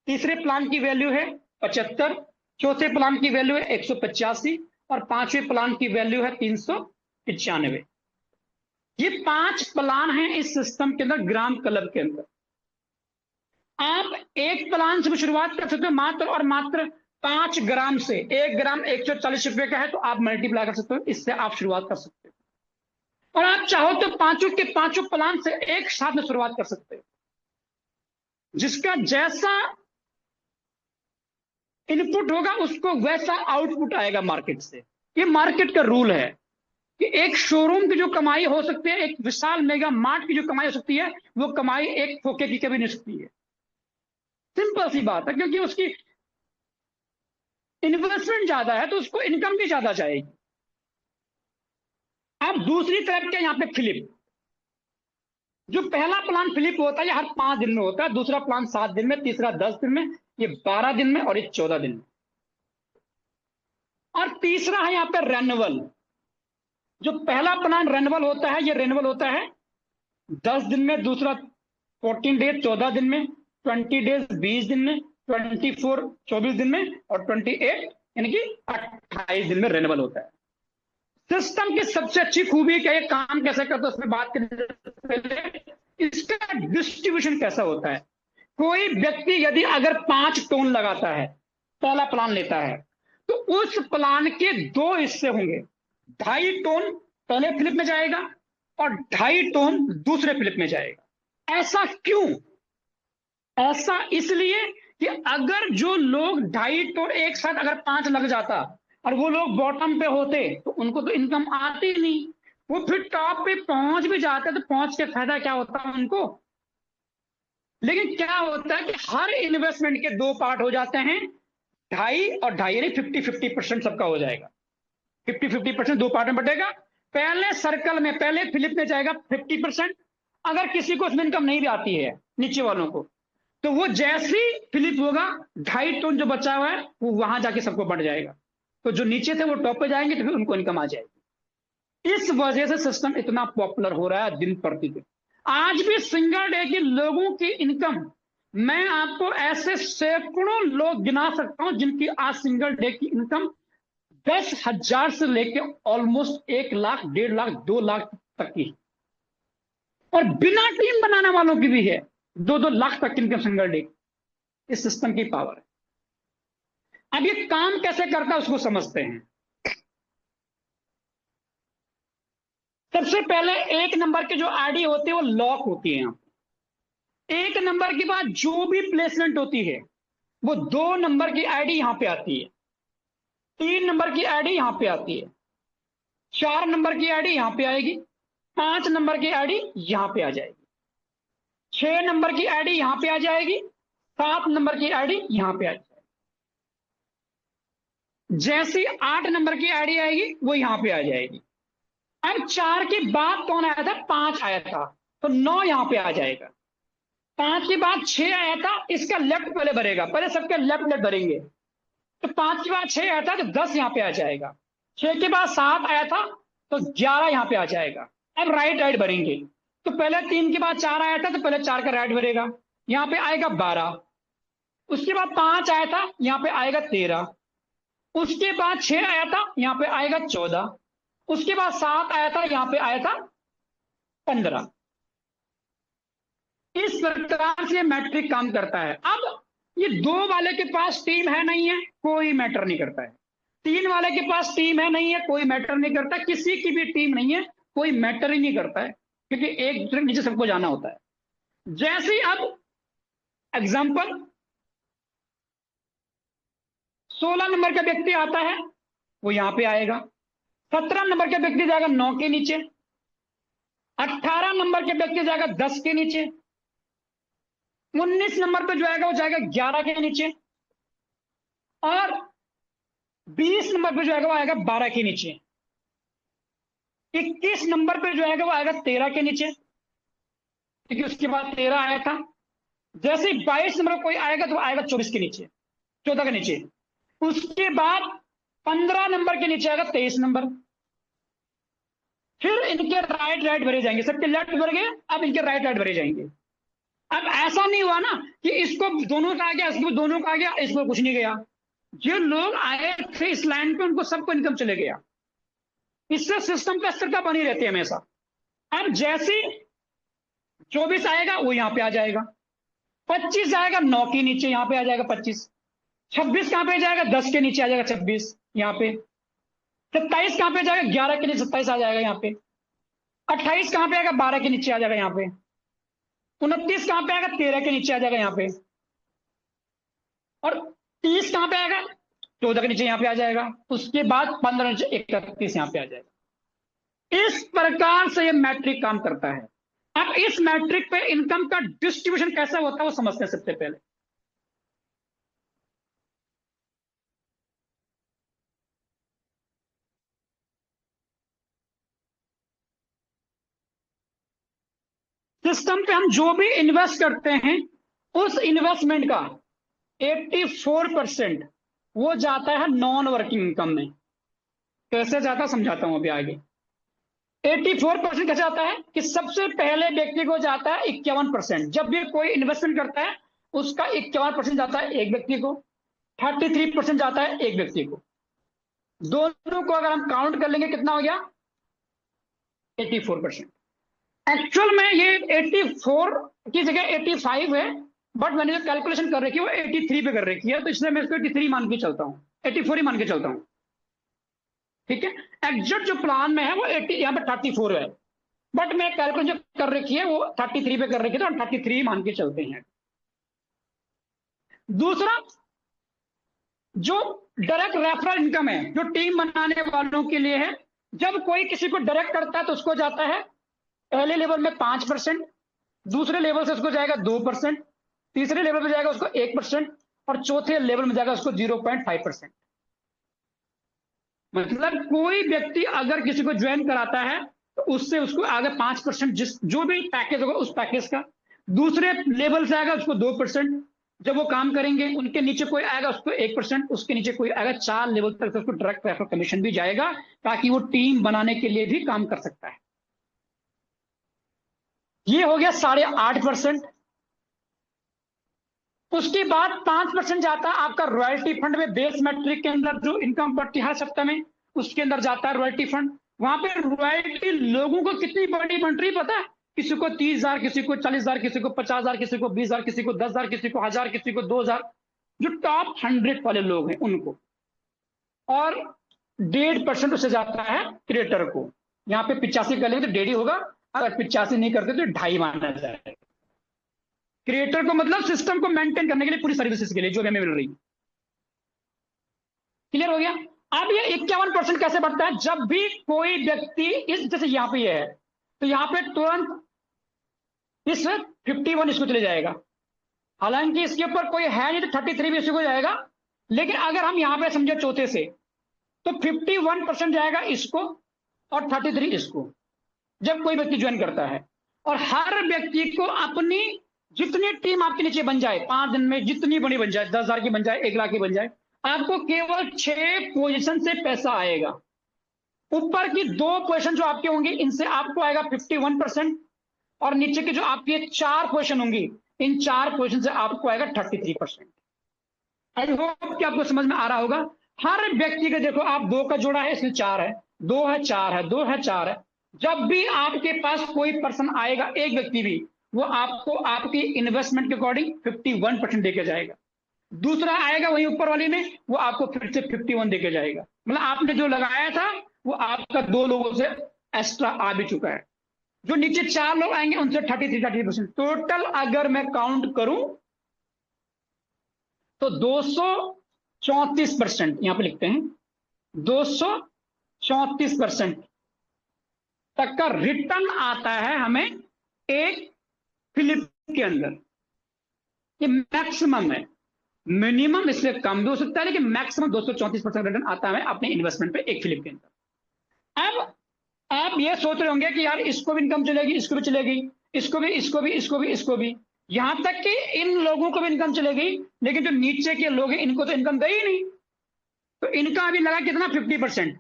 Speaker 2: तीसरे प्लान की वैल्यू है 75, चौथे प्लान की वैल्यू है 185 और पांचवें प्लान की वैल्यू है 395। ये 5 प्लान हैं इस सिस्टम के अंदर, ग्राम क्लब के अंदर। आप एक प्लान से शुरुआत कर सकते हो मात्र और मात्र 5 ग्राम से। 1 ग्राम 140 रुपए का है, तो आप मल्टीप्लाई कर सकते हो, इससे आप शुरुआत कर सकते हो। और आप चाहो तो पांचों के पांचों प्लान से एक साथ में शुरुआत कर सकते हो, जिसका जैसा इनपुट होगा उसको वैसा आउटपुट आएगा मार्केट से। ये मार्केट का रूल है कि एक शोरूम की जो कमाई हो सकती है, एक विशाल मेगा मार्ट की जो कमाई हो सकती है, वो कमाई एक फोके की कभी नहीं सकती है। सिंपल सी बात है, क्योंकि उसकी इन्वेस्टमेंट ज्यादा है तो उसको इनकम भी ज्यादा चाहिए। अब दूसरी तरफ के यहां पे फ्लिप, जो पहला प्लान फ्लिप होता है ये हर 5 दिन में होता है, दूसरा प्लान 7 दिन में, तीसरा 10 दिन में, ये 12 दिन में और ये 14 दिन में। और तीसरा है यहां पे रेन्युअल। जो पहला प्लान रेन्युअल होता है, ये रेन्युअल होता है 10 दिन में, दूसरा 14 डेज 14 दिन में, 20 डेज 20 दिन में, 24 24 दिन में और 28 यानी कि 28 दिन में रेन्युअल होता है। सिस्टम की सबसे अच्छी खूबी क्या, ये काम कैसे करता है उसमें बात करने से पहले इसका डिस्ट्रीब्यूशन कैसा होता है। कोई व्यक्ति यदि अगर 5 टोन लगाता है, पहला प्लान लेता है, तो उस प्लान के 2 हिस्से होंगे। 2.5 टोन पहले फ्लिप में जाएगा और 2.5 टोन दूसरे फ्लिप में जाएगा। ऐसा क्यों? ऐसा इसलिए कि अगर जो लोग 2.5 टोन एक साथ अगर 5 लग जाता और वो लोग बॉटम पे होते तो उनको तो इनकम आती नहीं, वो फिर टॉप पे पहुंच भी जाते तो पहुंच के फायदा क्या होता उनको। लेकिन क्या होता है कि हर इन्वेस्टमेंट के 2 पार्ट हो जाते हैं, 2.5 और 2.5 यानी 50-50% सबका हो जाएगा। 50-50% 2 पार्ट में बटेगा। पहले सर्कल में, पहले फ्लिप में जाएगा 50%। अगर किसी को उसमें इनकम नहीं भी आती है नीचे वालों को, तो वो जैसे ही फ्लिप होगा 2.5 टोन जो बचा हुआ है वो वहां जाके सबको बढ़ जाएगा, तो जो नीचे थे वो टॉप पे जाएंगे तो फिर उनको इनकम आ जाएगी। इस वजह से सिस्टम इतना पॉपुलर हो रहा है दिन प्रतिदिन। आज भी सिंगल डे के लोगों की इनकम, मैं आपको ऐसे सैकड़ों लोग गिना सकता हूं जिनकी आज सिंगल डे की इनकम 10,000 से लेकर ऑलमोस्ट 1 लाख, 1.5 लाख, 2 लाख तक की, और बिना टीम बनाने वालों की भी है 2-2 लाख तक की इनकम सिंगल डे। इस सिस्टम की पावर है। अब ये काम कैसे करता है उसको समझते हैं। सबसे पहले 1 नंबर के जो आईडी होती है वो लॉक होती है। यहां 1 नंबर के बाद जो भी प्लेसमेंट होती है वो 2 नंबर की आईडी यहां पे आती है, 3 नंबर की आईडी यहां पे आती है, 4 नंबर की आईडी यहां पे आएगी, 5 नंबर की आईडी यहां पे आ जाएगी, 6 नंबर की आईडी यहां पे आ जाएगी, 7 नंबर की आईडी यहां पे आ जाएगी। जैसी 8 नंबर की आईडी आएगी वो यहां पे आ जाएगी। अब 4 के बाद कौन आया था? 5 आया था, तो 9 यहां पे आ जाएगा। 5 के बाद 6 आया था, इसका लेफ्ट पहले भरेगा, पहले सबके लेफ्ट लेफ्ट भरेंगे, तो 5 के बाद 6 आया था तो 10 यहां पे आ जाएगा। 6 के बाद 7 आया था तो 11 यहां पे आ जाएगा। अब राइट राइट भरेंगे, तो पहले 3 के बाद 4 आया था तो पहले 4 का राइट भरेगा, यहां पे आएगा 12। उसके बाद 5 आया था, यहां पे आएगा 13। उसके बाद 6 आया था, यहां पे आएगा 14। उसके बाद 7 आया था, यहां पे आया था 15। इस प्रकार से मैट्रिक काम करता है। अब ये 2 वाले के पास टीम है नहीं है, कोई मैटर नहीं करता है। 3 वाले के पास टीम है नहीं है, कोई मैटर नहीं करता। किसी की भी टीम नहीं है, कोई मैटर ही नहीं करता है, क्योंकि एक दूसरे के नीचे सबको जाना होता है। जैसे अब एग्जाम्पल 16 नंबर का व्यक्ति आता है वो यहां पे आएगा, 17 नंबर का व्यक्ति जाएगा 9 के नीचे, 18 नंबर के व्यक्ति जाएगा 10 के नीचे, 19 नंबर पे जो आएगा वो जाएगा 11 के नीचे, और 20 नंबर पे जो आएगा वो आएगा 12 के नीचे। 21 नंबर पे जो आएगा वो आएगा 13 के नीचे, क्योंकि उसके बाद 13 आया था। जैसे ही 22 नंबर कोई आएगा तो आएगा 24 के नीचे, 14 के नीचे। उसके बाद 15 नंबर के नीचे आएगा 23 नंबर। फिर इनके राइट राइट भरे जाएंगे, सबके लेफ्ट भर गए, अब इनके राइट राइट भरे जाएंगे। अब ऐसा नहीं हुआ ना कि इसको दोनों का आ गया, इसको दोनों का आ गया, इसको कुछ नहीं गया। जो लोग आए थे इस लाइन पे उनको सबको इनकम चले गया। इससे सिस्टम पे स्थिरता बनी रहती है हमेशा। अब जैसे 24 आएगा वो यहां पे आ जाएगा, 25 आएगा 9 के नीचे यहां पे आ जाएगा 25, 26 कहां पे जाएगा 10 के नीचे आ जाएगा 26 यहां पे, 27 कहां पे जाएगा 11 के नीचे 27 आ जाएगा यहाँ पे, 28 कहां पे आएगा 12 के नीचे आ जाएगा यहाँ पे, 29 कहां पे आएगा 13 के नीचे आ जाएगा यहाँ पे, और 30 कहां पे आएगा 14 के नीचे यहाँ पे आ जाएगा। उसके बाद 15 नीचे 31 यहाँ पे आ जाएगा। इस प्रकार से ये मैट्रिक काम करता है। अब इस मैट्रिक पे इनकम का डिस्ट्रीब्यूशन कैसा होता है वो समझते हैं सबसे पहले। सिस्टम पे हम जो भी इन्वेस्ट करते हैं उस इन्वेस्टमेंट का 84% वो जाता है नॉन वर्किंग इनकम में। कैसे जाता समझाता हूं अभी आगे। 84% कैसे आता है कि सबसे पहले व्यक्ति को जाता है 51%। जब भी कोई इन्वेस्टमेंट करता है उसका 51% जाता है एक व्यक्ति को, 33% जाता है एक व्यक्ति को। दोनों को अगर हम काउंट कर लेंगे कितना हो गया 84%। एक्चुअल में ये 84 की जगह 85 है, बट मैंने जो कैलकुलेशन कर रखी है वो 83 पे कर रखी है, तो इसलिए मैं इसको 83 मान के चलता हूं, 84 ही मान के चलता हूं। ठीक है, एग्जैक्ट जो प्लान में है वो 80 यहाँ पे 34 है, बट मैं कैलकुलेशन कर रखी है वो 33 पे कर रखी है, तो 33 मान के चलते हैं। दूसरा जो डायरेक्ट रेफरल इनकम है जो टीम बनाने वालों के लिए है, जब कोई किसी को डायरेक्ट करता है तो उसको जाता है पहले लेवल में 5%, दूसरे लेवल से उसको जाएगा 2%, तीसरे लेवल पे जाएगा उसको 1%, और चौथे लेवल में जाएगा उसको 0.5%। मतलब कोई व्यक्ति अगर किसी को ज्वाइन कराता है तो उससे उसको आगे 5% जिस जो भी पैकेज होगा उस पैकेज का, दूसरे लेवल से आएगा उसको 2%, जब वो काम करेंगे उनके नीचे कोई आएगा उसको 1%, उसके नीचे कोई आएगा 4 लेवल तक उसको डायरेक्ट रेफरल कमीशन भी जाएगा, ताकि वो टीम बनाने के लिए भी काम कर सकता है। ये हो गया 8.5%। उसके बाद 5% जाता है आपका रॉयल्टी फंड में, बेस मैट्रिक के अंदर जो इनकम बढ़ती है सप्ताह में उसके अंदर जाता है रॉयल्टी फंड। वहां पे रॉयल्टी लोगों को कितनी बड़ी बन रही पता है, किसी को 30,000, किसी को 40,000, किसी को 50,000, किसी को 20,000, किसी को 10,000, किसी को 1,000, किसी को 2,000, जो टॉप 100 वाले लोग हैं उनको। और 1.5% उससे जाता है क्रिएटर को। यहाँ पे 85 कर लेंगे तो 1.5 होगा, अगर 85 नहीं करते तो 2.5 माना जाएगा क्रिएटर को, मतलब सिस्टम को मेंटेन करने के लिए, पूरी सर्विसेज के लिए जो हमें मिल रही। क्लियर हो गया। अब ये 51% कैसे बढ़ता है, जब भी कोई व्यक्ति इस जैसे यहां पे है तो यहां पे तुरंत इस 51 इसको चले जाएगा, हालांकि इसके ऊपर कोई है नहीं तो 33 भी इसको जाएगा, लेकिन अगर हम यहां पे समझे चौथे से तो 51% जाएगा इसको और 33 इसको, जब कोई व्यक्ति ज्वाइन करता है। और हर व्यक्ति को अपनी जितनी टीम आपके नीचे बन जाए 5 दिन में, जितनी बड़ी बन जाए, 10,000 की बन जाए, 1,00,000 की बन जाए, आपको केवल 6 पोजीशन से पैसा आएगा। ऊपर की 2 पोजीशन जो आपके होंगी इनसे आपको आएगा 51%, और नीचे की जो आपकी 4 पोजीशन होंगी इन 4 पोजीशन से आपको आएगा 33%। आई होप कि आपको समझ में आ रहा होगा। हर व्यक्ति का देखो आप 2 का जोड़ा है इसमें 4 है, 2 है 4 है, 2 है 4 है। जब भी आपके पास कोई पर्सन आएगा, एक व्यक्ति भी, वो आपको आपकी इन्वेस्टमेंट के अकॉर्डिंग 51% देके जाएगा। दूसरा आएगा वही ऊपर वाली में, वो आपको फिर से 51 देके जाएगा। मतलब आपने जो लगाया था वो आपका 2 लोगों से एक्स्ट्रा आ भी चुका है। जो नीचे 4 लोग आएंगे उनसे 33% टोटल अगर मैं काउंट करूं तो 234%, यहां पे लिखते हैं 234% तक का रिटर्न आता है हमें एक फिलिप के अंदर। ये मैक्सिमम है, मिनिमम इससे कम भी हो सकता है, लेकिन मैक्सिमम 234% रिटर्न आता है अपने इन्वेस्टमेंट पे एक फिलिप के अंदर। अब आप ये सोच रहे होंगे कि यार इसको भी इनकम चलेगी, इसको भी चलेगी, इसको भी, इसको भी, इसको भी, इसको भी, यहां तक कि इन लोगों को भी इनकम चलेगी, लेकिन जो नीचे के लोग हैं इनको तो इनकम गई ही नहीं। तो इनका अभी लगा कितना, 50%,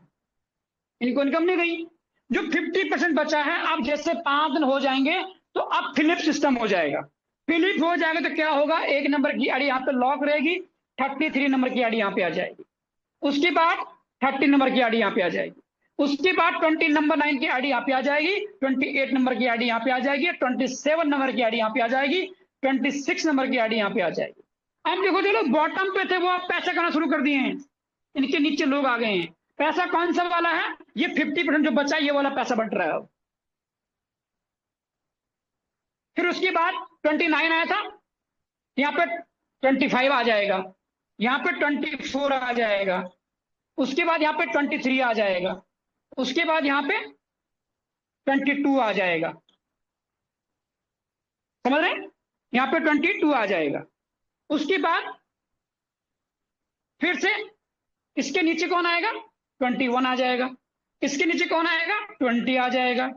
Speaker 2: इनको इनकम नहीं गई। जो 50% बचा है, अब जैसे 5 दिन हो जाएंगे तो अब फिलिप सिस्टम हो जाएगा। फिलिप हो जाएगा तो क्या होगा, 1 नंबर की आड़ी यहाँ पे लॉक रहेगी, 33 नंबर की आड़ी यहाँ पे आ जाएगी, उसके बाद 30 नंबर की आड़ी यहाँ पे आ जाएगी, उसके बाद 20 नंबर 9 की आड़ी यहाँ पे आ जाएगी, 28 नंबर की आड़ी यहाँ पे आ जाएगी, 27 नंबर की आड़ी यहाँ पे आ जाएगी, 26 नंबर की आड़ी यहाँ पे आ जाएगी। अब देखो, जो लोग बॉटम पे थे वो अब पैसा करना शुरू कर दिए हैं, इनके नीचे लोग आ गए हैं। पैसा कौन सा वाला है, ये 50% जो बचा है, ये वाला पैसा बट रहा है। फिर उसके बाद 29 आया था, यहाँ पे 25 आ जाएगा, यहाँ पे 24 आ जाएगा, उसके बाद यहाँ पे 23 आ जाएगा, उसके बाद यहाँ पे 22 आ जाएगा, समझ रहे हैं, यहाँ पे 22 आ जाएगा। उसके बाद फिर से इसके नीचे कौन आएगा, 21 आ जाएगा, इसके नीचे कौन आएगा, 20 आ जाएगा,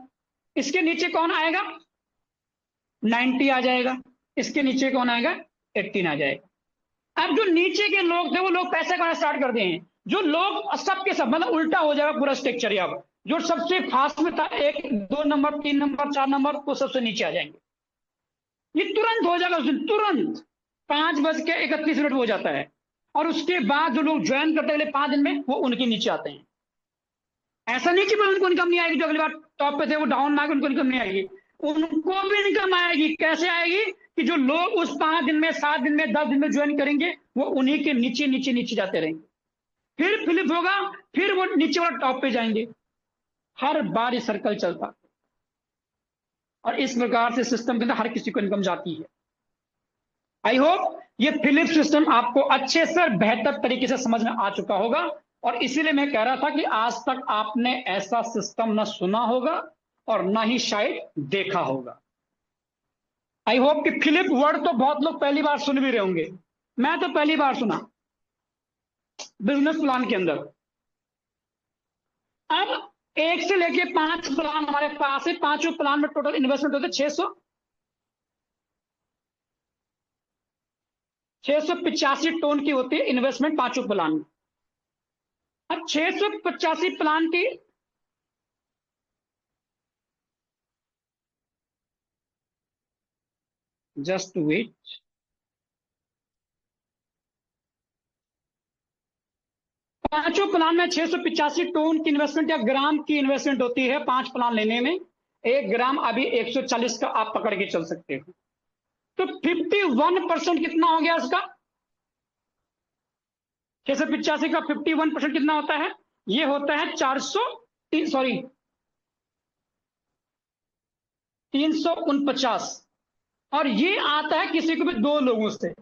Speaker 2: इसके नीचे कौन आएगा, 90 आ जाएगा, इसके नीचे कौन आएगा, 18 आ जाएगा। अब जो नीचे के लोग थे वो लोग पैसे कमाना स्टार्ट कर दिए हैं। जो लोग सबके सब, मतलब उल्टा हो जाएगा पूरा स्ट्रक्चर। यहाँ जो सबसे फास्ट में था, 1 2 नंबर 3 नंबर 4 नंबर, वो सबसे नीचे आ जाएंगे। ये तुरंत हो जाएगा, उस दिन तुरंत 5:31 हो जाता है। और उसके बाद जो लोग ज्वाइन करते हैं अगले 5 दिन में, वो उनके नीचे आते हैं। ऐसा नहीं कि उनको इनकम नहीं आएगी, जो अगली बार टॉप पे थे वो डाउन में आएगी, उनको इनकम नहीं आएगी, उनको भी इनकम आएगी। कैसे आएगी, कि जो लोग उस 5 दिन में, 7 दिन में, 10 दिन में ज्वाइन करेंगे, वो उन्हीं के नीचे नीचे नीचे जाते रहेंगे। फिर फिलिप होगा, फिर वो नीचे वाला टॉप पे जाएंगे। हर बार ये सर्कल चलता, और इस प्रकार से सिस्टम के अंदर हर किसी को इनकम जाती है। आई होप ये फिलिप सिस्टम आपको अच्छे से बेहतर तरीके से समझ में आ चुका होगा, और इसीलिए मैं कह रहा था कि आज तक आपने ऐसा सिस्टम ना सुना होगा और ना ही शायद देखा होगा। आई होप कि फिलिप वर्ड तो बहुत लोग पहली बार सुन भी रहे होंगे, मैं तो पहली बार सुना बिजनेस प्लान के अंदर। अब 1 से लेके 5 प्लान हमारे पास है, पांचों प्लान में टोटल इन्वेस्टमेंट होते 685 टन की होती है इन्वेस्टमेंट पांचों प्लान में। अब 685 प्लान की जस्ट वेट, पांचों प्लान में 685 टन की इन्वेस्टमेंट या ग्राम की इन्वेस्टमेंट होती है 5 प्लान लेने में। 1 ग्राम अभी 140 का आप पकड़ के चल सकते हो। तो 51% कितना हो गया इसका, 685 का 51% कितना होता है, ये होता है 349, और ये आता है किसी को भी 2 लोगों से।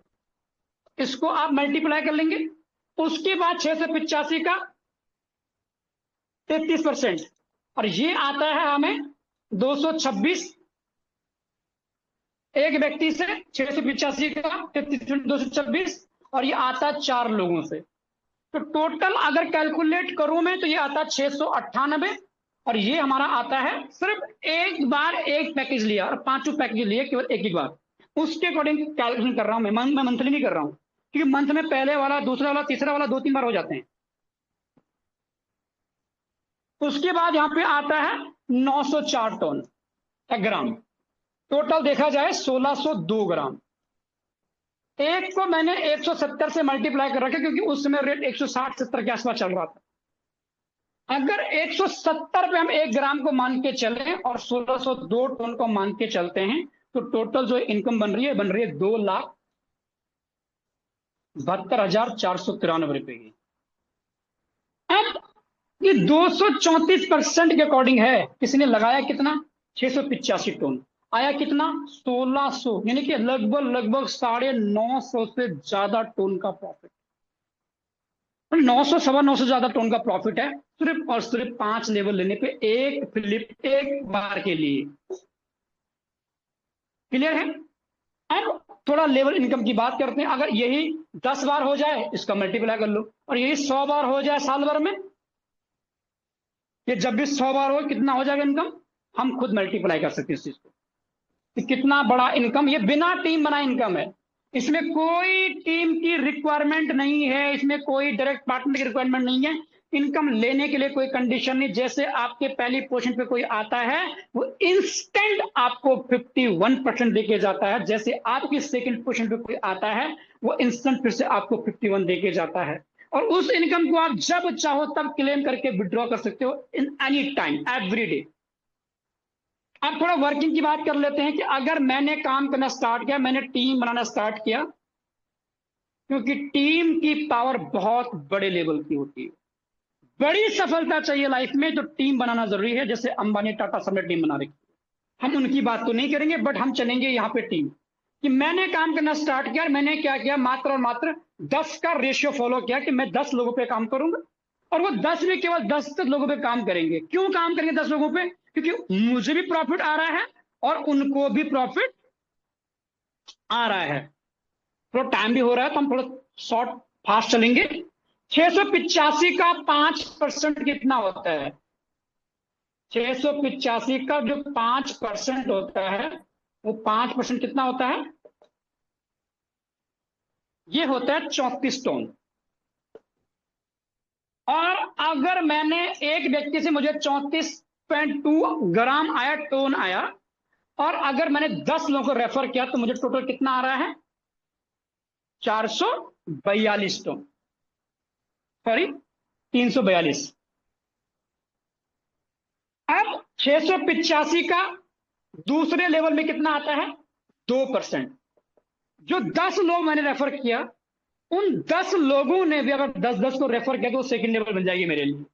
Speaker 2: इसको आप मल्टीप्लाई कर लेंगे, उसके बाद 685 का 33%, और ये आता है हमें 226 एक व्यक्ति से। 685 का 33% 226, और ये आता है 4 लोगों से। तो टोटल अगर कैलकुलेट करूं मैं तो ये आता है 698, और ये हमारा आता है सिर्फ एक बार एक पैकेज लिया, और 5 पैकेज लिए केवल एक ही बार। उसके अकॉर्डिंग कैलकुलेशन कर रहा हूं मैं मंथली नहीं कर रहा हूं, क्योंकि मंथ में पहले वाला, दूसरा वाला, तीसरा वाला 2-3 बार हो जाते हैं। उसके बाद यहां पे आता है 904 टन ग्राम, टोटल देखा जाए 1602 ग्राम। एक को मैंने 170 से मल्टीप्लाई कर रखा, क्योंकि उस समय रेट 160-70 के आसपास चल रहा था। अगर 170 पे हम 1 ग्राम को मान के चलें और 1602 टन को मान के चलते हैं, तो टोटल जो इनकम बन रही है 2,72,493 रुपए की। अब ये 234% के अकॉर्डिंग है। किसने लगाया कितना, 685 टन, आया कितना, 1600, यानी कि लगभग 950 से ज्यादा टन का प्रॉफिट। 900 950 ज्यादा टन का प्रॉफिट है, सिर्फ और सिर्फ 5 लेवल लेने पे, एक फ्लिप एक बार के लिए। क्लियर है। अब थोड़ा लेवल इनकम की बात करते हैं। अगर यही 10 बार हो जाए, इसका मल्टीप्लाई कर लो, और यही 100 बार हो जाए साल भर में, ये जब भी 100 बार हो कितना हो जाएगा इनकम, हम खुद मल्टीप्लाई कर सकते हैं इस चीज को कि कितना बड़ा इनकम, ये बिना टीम बनाए इनकम है। इसमें कोई टीम की रिक्वायरमेंट नहीं है, इसमें कोई डायरेक्ट पार्टनर की रिक्वायरमेंट नहीं है। इनकम लेने के लिए कोई कंडीशन नहीं। जैसे आपके पहली पोजीशन पे कोई आता है वो इंस्टेंट आपको 51% देके जाता है, जैसे आपकी सेकंड पोजीशन पे कोई आता है वो इंस्टेंट फिर से आपको 51 देके जाता है। और उस इनकम को आप जब चाहो तब क्लेम करके विड्रॉ कर सकते हो in any time, every day. अब थोड़ा वर्किंग की बात कर लेते हैं कि अगर मैंने काम करना स्टार्ट किया, मैंने टीम बनाना स्टार्ट किया, क्योंकि टीम की पावर बहुत बड़े लेवल की होती है। बड़ी सफलता चाहिए लाइफ में तो टीम बनाना जरूरी है। जैसे अंबानी टाटा सबने टीम बना रखी है, हम उनकी बात तो नहीं करेंगे बट हम चलेंगे यहाँ पे टीम कि मैंने काम करना स्टार्ट किया, मैंने क्या किया, मात्र और मात्र 10 का रेशियो फॉलो किया कि मैं 10 लोगों पे काम करूंगा और वो 10 में केवल 10 लोगों पे काम करेंगे। क्यों काम करेंगे 10 लोगों पे? क्योंकि मुझे भी प्रॉफिट आ रहा है और उनको भी प्रॉफिट आ रहा है। थोड़ा टाइम भी हो रहा है तो हम थोड़ा शॉर्ट फास्ट चलेंगे। 685 का 5% कितना होता है? 685 का जो 5% होता है वो 5% कितना होता है? ये होता है 34 टन। और अगर मैंने एक व्यक्ति से, मुझे 34.2 ग्राम आया, टोन आया, और अगर मैंने 10 लोगों को रेफर किया तो मुझे टोटल कितना आ रहा है? 442 टन, सॉरी 342। अब 685 का दूसरे लेवल में कितना आता है? 2%। जो 10 लोग मैंने रेफर किया, उन 10 लोगों ने भी अगर 10-10 को रेफर किया तो सेकंड लेवल बन जाएगी मेरे लिए।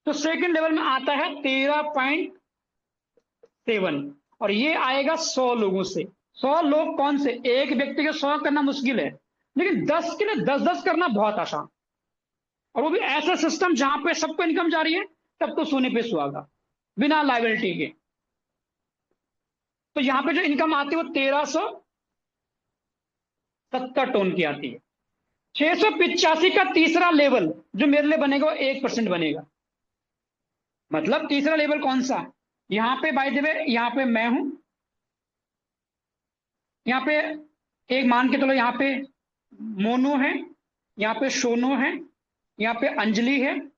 Speaker 2: तो सेकंड लेवल में आता है 13.7 और ये आएगा 100 लोगों से। 100 लोग कौन से? एक व्यक्ति के 100 करना मुश्किल है, लेकिन 10 के लिए 10-10 करना बहुत आसान। और वो भी ऐसा सिस्टम जहां पे सबको इनकम जा रही है, तब तो सोने पे सुहागा, बिना लाइबिलिटी के। तो यहां पे जो इनकम आती है वो 1370 टन की आती है। 685 का तीसरा लेवल जो मेरे लिए बनेगा वो 1% बनेगा। मतलब तीसरा लेवल कौन सा? यहां पे बाय द वे, यहां पे मैं हूं, यहां पे एक मान के चलो, यहां पे मोनू है, यहां पे सोनू है, यहां पे अंजलि है,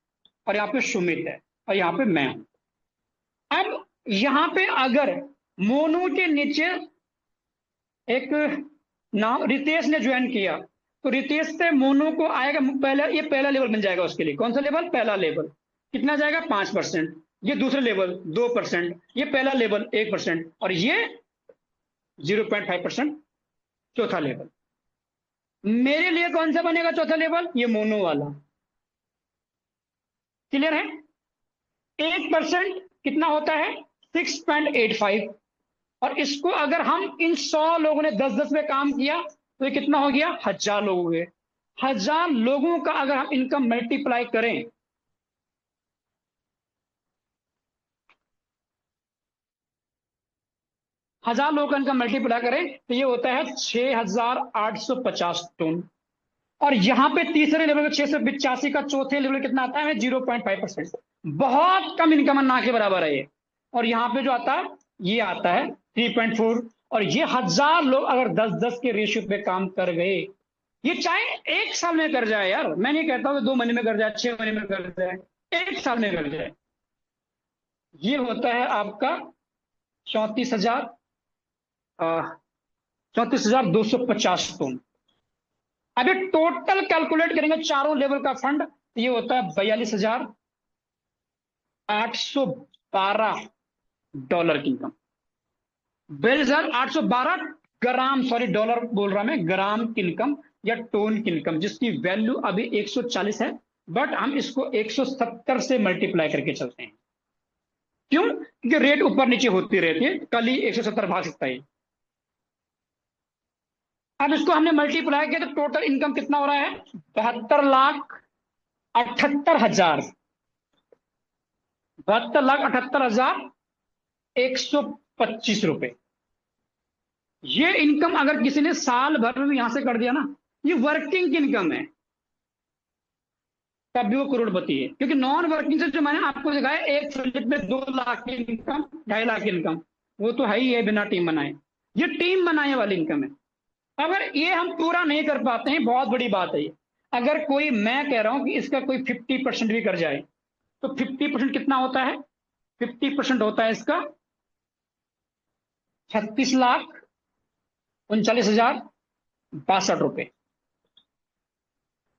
Speaker 2: और यहां पे सुमित है, और यहां पे मैं हूं। अब यहां पे अगर मोनू के नीचे एक नाम रितेश ने ज्वाइन किया तो रितेश से मोनू को आएगा पहला, ये पहला लेवल बन जाएगा उसके लिए। कौन सा लेवल? पहला लेवल। कितना जाएगा? 5%। ये दूसरा लेवल 2%, ये पहला लेवल 1%, और ये 0.5% चौथा लेवल। मेरे लिए कौन सा बनेगा चौथा लेवल? ये मोनो वाला। क्लियर है? 1% कितना होता है? 6.85। और इसको अगर हम इन 100 लोगों ने 10-10 में काम किया तो ये कितना हो गया? 1000 लोग हुए। 1000 लोगों का अगर हम इनकम मल्टीप्लाई करें, हजार लोगों का इनकम मल्टीप्लाई करें तो ये होता है 6850 टन। और यहां पे तीसरे लेवल का 685 का चौथे लेवल कितना आता है? 0.5%। बहुत कम इनकम ना के बराबर है ये। और यहां पे जो आता है ये आता है 3.4। और ये 1000 लोग अगर 10-10 के रेशियो पे काम कर गए, ये चाहे 1 साल में कर जाए यार, मैं नहीं कहता हूं कि 2 महीने में कर जाए, 6 महीने में कर जाए, 1 साल में कर जाए, ये होता है आपका 34,000 34,250 टन। अब ये टोटल कैलकुलेट करेंगे चारों लेवल का फंड, तो ये होता है 42,812 डॉलर की इनकम। 42,812 ग्राम, सॉरी डॉलर बोल रहा मैं, ग्राम की इनकम या टोन की इनकम, जिसकी वैल्यू अभी 140 है, बट हम इसको 170 से मल्टीप्लाई करके चलते हैं। क्यों? क्योंकि रेट ऊपर नीचे होती रहती है, कल ही 170 भाग सकता है। अब इसको हमने मल्टीप्लाई किया तो टोटल इनकम कितना हो रहा है? 72,78,000। 72,78,125 रुपए। ये इनकम अगर किसी ने साल भर में यहां से कर दिया ना, ये वर्किंग की इनकम है। तब भी वो करोड़पति है। क्योंकि नॉन वर्किंग से जो मैंने आपको दिखाया, एक स्लिप में 2 लाख की इनकम, 2.5 लाख की इनकम, वो तो है ही है बिना टीम बनाए। ये टीम बनाने वाली इनकम है। अगर ये हम पूरा नहीं कर पाते हैं, बहुत बड़ी बात है ये। अगर कोई, मैं कह रहा हूं कि इसका कोई 50% भी कर जाए, तो 50% कितना होता है? 50% होता है इसका 36,39,62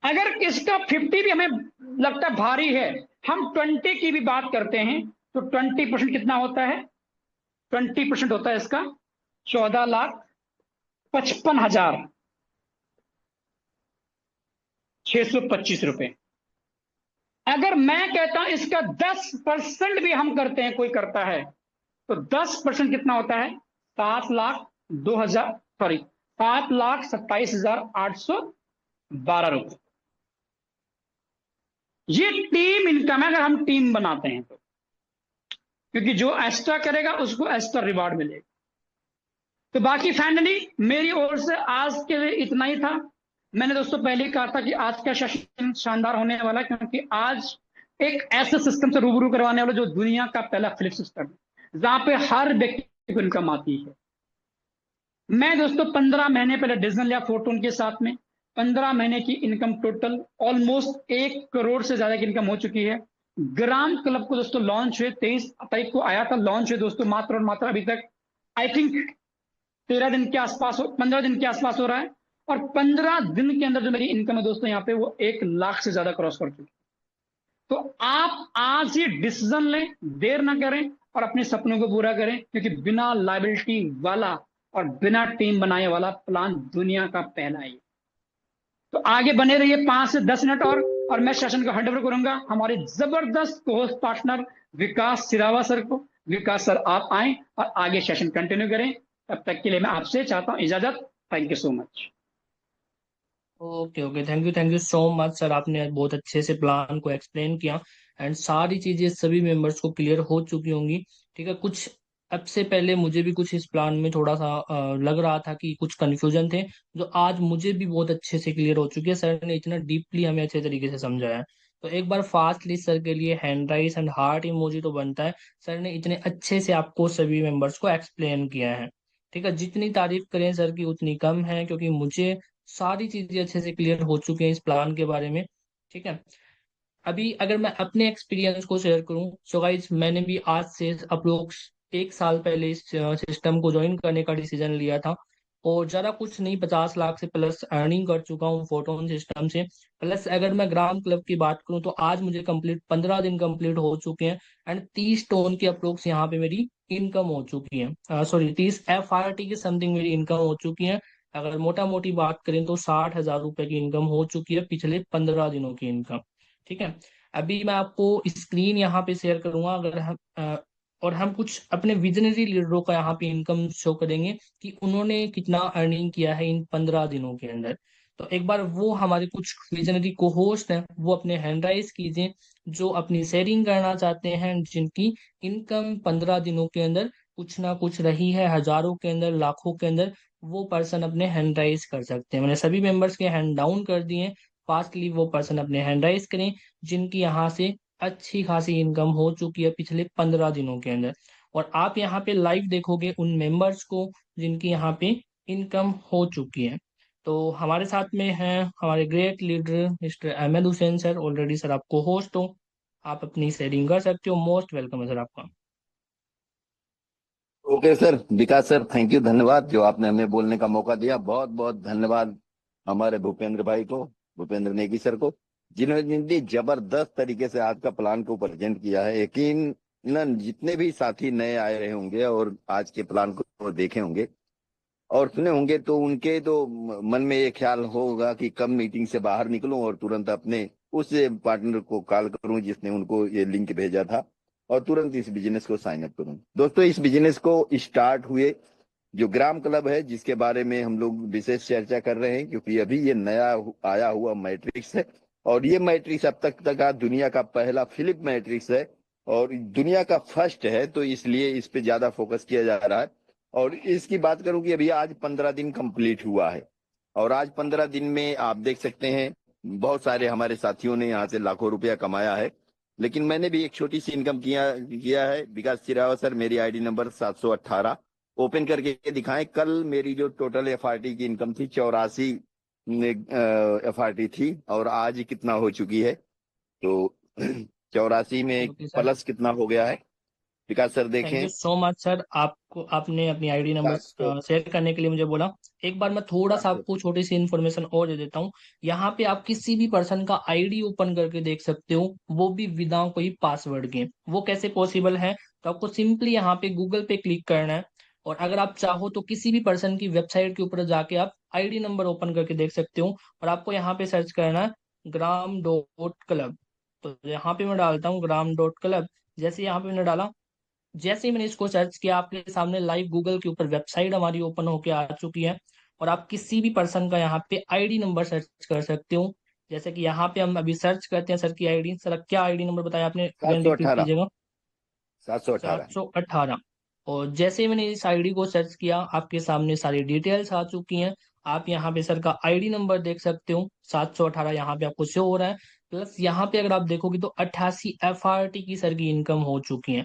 Speaker 2: अगर इसका 50 भी हमें लगता है भारी है, हम 20 की भी बात करते हैं, तो 20% कितना होता है? 20% होता है इसका 14,55,625 रुपए। अगर मैं कहता हूं इसका 10% भी हम करते हैं, कोई करता है, तो 10% कितना होता है? 7,02,000, सॉरी, 7,27,812 रुपए। ये टीम इनकम है, अगर हम टीम बनाते हैं तो। क्योंकि जो एक्स्ट्रा करेगा उसको एक्स्ट्रा रिवार्ड मिलेगा। तो बाकी फाइनली मेरी ओर से आज के लिए इतना ही था। मैंने दोस्तों पहले ही कहा था कि आज का सेशन शानदार होने वाला है, क्योंकि आज एक ऐसे सिस्टम से रूबरू करवाने वाला जो दुनिया का पहला फ्लिप सिस्टम है, जहां पे हर व्यक्ति को इनकम आती है। मैं दोस्तों 15 महीने पहले डिसीजन लिया फोर्टून के साथ में। 15 महीने की इनकम टोटल ऑलमोस्ट 1 करोड़ से ज्यादा की इनकम हो चुकी है। ग्राम क्लब को दोस्तों लॉन्च हुए 23 तारीख को आया था, लॉन्च हुए दोस्तों मात्र और मात्र अभी तक आई थिंक 13 दिन के आसपास, 15 दिन के आसपास हो रहा है। और 15 दिन के अंदर जो मेरी इनकम है दोस्तों यहाँ पे, वो 1 लाख से ज्यादा क्रॉस कर चुकी है। तो आप आज ही डिसीजन लें, देर ना करें और अपने सपनों को पूरा करें, क्योंकि बिना लाइबिलिटी वाला और बिना टीम बनाए वाला प्लान दुनिया का पहला है। तो आगे बने रहिए 5 से 10 मिनट और मैं सेशन को हैंड ओवर करूंगा हमारे जबरदस्त होस्ट पार्टनर विकास सिरावा सर को। विकास सर, आप आए और आगे सेशन कंटिन्यू करें। तब तक के लिए मैं आपसे चाहता हूं इजाजत। Thank you so much.
Speaker 1: Okay okay, thank you so much sir, आपने बहुत अच्छे से प्लान को एक्सप्लेन किया एंड सारी चीजें सभी मेंबर्स को क्लियर हो चुकी होंगी। ठीक है, कुछ अब से पहले मुझे भी कुछ इस प्लान में थोड़ा सा लग रहा था कि कुछ कंफ्यूजन थे, जो आज मुझे भी बहुत अच्छे से क्लियर हो चुकी है। सर ने इतना डीपली हमें अच्छे तरीके से समझाया है। तो एक बार फास्टली सर के लिए hand raise and heart emoji तो बनता है। सर ने इतने अच्छे से आपको सभी मेंबर्स को एक्सप्लेन किया है। ठीक है, जितनी तारीफ करें सर की उतनी कम है, क्योंकि मुझे सारी चीजें अच्छे से क्लियर हो चुकी हैं इस प्लान के बारे में। ठीक है, अभी अगर मैं अपने एक्सपीरियंस को शेयर करूं, सो गाइस मैंने भी आज से अप्रोक्स 1 साल पहले इस सिस्टम को ज्वाइन करने का डिसीजन लिया था। और ज्यादा कुछ नहीं, 50 लाख से प्लस अर्निंग कर चुका हूँ फोटोन सिस्टम से। प्लस अगर मैं ग्राम क्लब की बात करूं तो आज मुझे कंप्लीट 15 दिन कंप्लीट हो चुके हैं एंड 30 टोन की अप्रोक्स यहाँ पे मेरी इनकम हो चुकी है। सॉरी, 30 FRT की समथिंग मेरी इनकम हो चुकी है। अगर मोटा मोटी बात करें तो 60,000 रुपए की इनकम हो चुकी है पिछले 15 दिनों की इनकम। ठीक है, अभी मैं आपको स्क्रीन यहाँ पे शेयर करूंगा। अगर हम और हम कुछ अपने विजनरी लीडरों का यहाँ पे इनकम शो करेंगे कि उन्होंने कितना अर्निंग किया है इन 15 दिनों के अंदर। तो एक बार वो हमारे कुछ विजनरी को होस्ट हैं, वो अपने हैंड राइज कीजिए, जो अपनी शेयरिंग करना चाहते हैं, जिनकी इनकम 15 दिनों के अंदर कुछ ना कुछ रही है, हजारों के अंदर, लाखों के अंदर। वो पर्सन अपने हैंड राइज कर सकते हैं। मैंने सभी मेंबर्स के हैंड डाउन कर दिए। फास्टली वो पर्सन अपने हैंड राइज करें, जिनकी यहाँ से अच्छी खासी इनकम हो चुकी है पिछले 15 दिनों के अंदर। और आप यहाँ पे लाइव देखोगे उन मेंबर्स को जिनकी यहाँ पे इनकम हो चुकी है। तो हमारे साथ में हैं हमारे great leader mister Ahmad Hussain sir. Already sir आपको होस्ट हो, आप अपनी शेयरिंग कर सकते हो। मोस्ट वेलकम है सर आपका।
Speaker 3: Okay sir, Vikas sir, thank you, धन्यवाद जो आपने हमें बोलने का मौका दिया। बहुत बहुत धन्यवाद हमारे भूपेंद्र भाई को, भूपेंद्र नेगी सर को, जिन्होंने इतनी जबरदस्त तरीके से आज का प्लान को प्रेजेंट किया है। यकीन न जितने भी साथी नए आए रहे होंगे और आज के प्लान को देखे होंगे और सुने होंगे, तो उनके तो मन में ये ख्याल होगा कि कब मीटिंग से बाहर निकलूं और तुरंत अपने उस पार्टनर को कॉल करूं जिसने उनको ये लिंक भेजा था और तुरंत इस बिजनेस को साइन अप करूं। दोस्तों, इस बिजनेस को स्टार्ट हुए जो ग्राम क्लब है, जिसके बारे में हम लोग विशेष चर्चा कर रहे हैं, क्योंकि अभी ये नया आया हुआ मैट्रिक्स है और ये मैट्रिक्स अब तक का दुनिया का पहला फिलिप मैट्रिक्स है और दुनिया का फर्स्ट है, तो इसलिए इस पे ज्यादा फोकस किया जा रहा है। और इसकी बात करूं कि अभी आज 15 दिन कंप्लीट हुआ है और आज 15 दिन में आप देख सकते हैं बहुत सारे हमारे साथियों ने यहाँ से लाखों रुपया कमाया है, लेकिन मैंने भी एक छोटी सी इनकम किया किया है। विकास चिरावा सर, मेरी आईडी नंबर 718, ओपन करके दिखाएं। कल मेरी जो टोटल एफआरटी की इनकम थी 84 एफआरटी थी, और आज कितना हो चुकी है, तो 84 में
Speaker 1: ओके सर,
Speaker 3: प्लस कितना हो गया है, विकास सर
Speaker 1: थैंक यू
Speaker 3: देखें।
Speaker 1: सो मच सर। आपको आपने अपनी आईडी नंबर
Speaker 3: 700,
Speaker 1: शेयर करने के लिए मुझे बोला। एक बार मैं थोड़ा सा
Speaker 3: 700।
Speaker 1: आपको छोटी सी इन्फॉर्मेशन और दे देता हूँ। यहाँ पे आप किसी भी पर्सन का आईडी ओपन करके देख सकते हो, वो भी विदाउट कोई पासवर्ड के। वो कैसे पॉसिबल है? तो आपको सिंपली यहाँ पे गूगल पे क्लिक करना है, और अगर आप चाहो तो किसी भी पर्सन की वेबसाइट के ऊपर जाके आप आईडी नंबर ओपन करके देख सकते हो। और आपको यहाँ पे सर्च करना है ग्राम.क्लब। तो यहाँ पे मैं डालता हूँ ग्राम.क्लब। जैसे यहाँ पे मैंने डाला, जैसे ही मैंने इसको सर्च किया, आपके सामने लाइव गूगल के ऊपर वेबसाइट हमारी ओपन होके आ चुकी है। और आप किसी भी पर्सन का यहाँ पे आईडी नंबर सर्च कर सकते हो। जैसे कि यहाँ पे हम अभी सर्च करते हैं सर की आईडी। सर क्या आईडी नंबर बताया आपने,
Speaker 3: सात
Speaker 1: अगेन
Speaker 3: सौ
Speaker 1: रिपीट
Speaker 3: अठारह
Speaker 1: कीजिएगा।
Speaker 3: 718।
Speaker 1: 718। और जैसे ही मैंने इस आईडी को सर्च किया, आपके सामने सारी डिटेल्स आ चुकी हैं। आप यहाँ पे सर का आईडी नंबर देख सकते हो, 718 यहाँ पे आपको शो हो रहा है। प्लस यहाँ पे अगर आप देखोगे तो 88 एफआरटी की सर की इनकम हो चुकी है।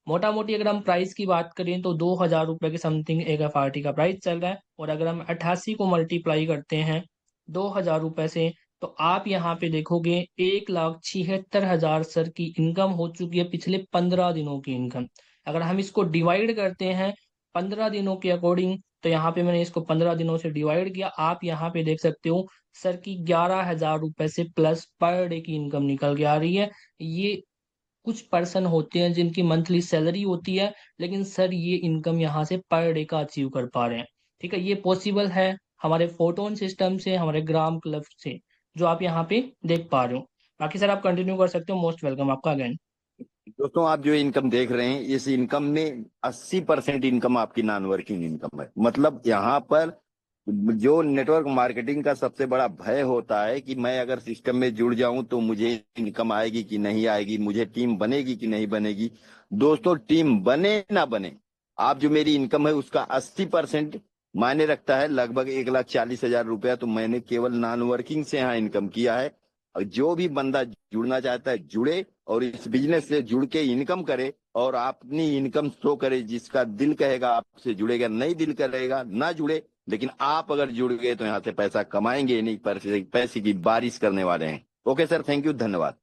Speaker 1: मोटा मोटी अगर हम प्राइस की बात करें तो 2,000 रुपए के समथिंग एक एफआरटी का प्राइस चल रहा है। और अगर हम 88 को मल्टीप्लाई करते हैं 2,000 रुपए से, तो आप यहाँ पे देखोगे 1,76,000 सर की इनकम हो चुकी है, पिछले 15 दिनों की इनकम। अगर हम इसको डिवाइड करते हैं 15 दिनों के अकॉर्डिंग, तो यहाँ पे मैंने इसको 15 दिनों से डिवाइड किया। आप यहाँ पे देख सकते हो सर की 11,000 रुपए से प्लस पर डे की इनकम निकल के आ रही है। ये कुछ पर्सन होते हैं जिनकी मंथली सैलरी होती है, लेकिन सर ये इनकम यहाँ से पर डे का अचीव कर पा रहे हैं। ठीक है, ये पॉसिबल है हमारे फोटोन सिस्टम से, हमारे ग्राम क्लब से, जो आप यहाँ पे देख पा रहे हो। बाकी सर आप कंटिन्यू कर सकते हो, मोस्ट वेलकम आपका अगेन।
Speaker 3: दोस्तों, आप जो इनकम देख रहे हैं, इस इनकम में 80% इनकम आपकी नॉन वर्किंग इनकम है। मतलब यहाँ पर जो नेटवर्क मार्केटिंग का सबसे बड़ा भय होता है कि मैं अगर सिस्टम में जुड़ जाऊं तो मुझे इनकम आएगी कि नहीं आएगी, मुझे टीम बनेगी कि नहीं बनेगी। दोस्तों, टीम बने ना बने, आप जो मेरी इनकम है उसका 80% मायने रखता है, लगभग 1,40,000 रुपया तो मैंने केवल नॉन वर्किंग से यहाँ इनकम किया है। और जो भी बंदा जुड़ना चाहता है जुड़े, और इस बिजनेस से जुड़ के इनकम करे, और अपनी इनकम शो करे। जिसका दिल कहेगा आपसे जुड़ेगा, नहीं दिल करेगा ना जुड़े। लेकिन आप अगर जुड़ गए तो यहाँ से पैसा कमाएंगे नहीं, पैसे पैसे की बारिश करने वाले हैं। ओके सर, थैंक यू, धन्यवाद।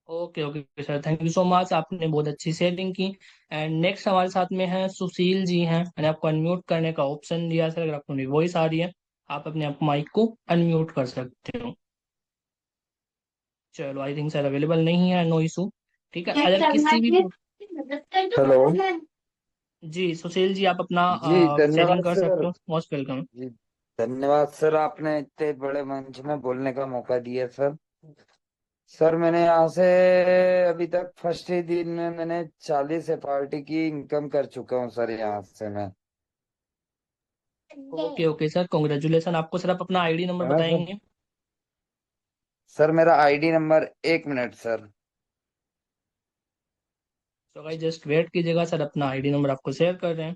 Speaker 1: Okay okay sir, thank you so much, आपने बहुत अच्छी शेयरिंग की। एंड नेक्स्ट हमारे साथ में है सुशील जी हैं। मैंने आपको अनम्यूट करने का ऑप्शन दिया सर, अगर आपको मेरी वॉइस आ रही है आप अपने आप माइक को अनम्यूट कर सकते हो। चलो, आई थिंक सर अवेलेबल नहीं है, नो इशू। ठीक है, अगर किसी भी
Speaker 4: हेलो।
Speaker 1: जी सुशील जी, आप अपना
Speaker 4: जी
Speaker 1: शेयरिंग
Speaker 4: धन्यवाद
Speaker 1: कर
Speaker 4: सर।
Speaker 1: सकते हो, मोस्ट वेलकम।
Speaker 4: जी धन्यवाद सर, आपने इतने बड़े मंच में बोलने का मौका दिया सर। सर मैंने यहाँ से अभी तक फर्स्ट ही दिन में मैंने 40 पार्टी की इनकम कर चुका हूँ सर यहाँ से मैं।
Speaker 1: ओके ओके सर, कॉन्ग्रेचुलेसन आपको। सर आप अपना आईडी नंबर
Speaker 4: है ना सर?
Speaker 1: बताएंगे?
Speaker 4: सर मेरा आईडी नंबर, एक मिनट सर।
Speaker 1: तो भाई जस्ट वेट कीजिएगा, सर अपना आईडी नंबर आपको शेयर कर रहे हैं।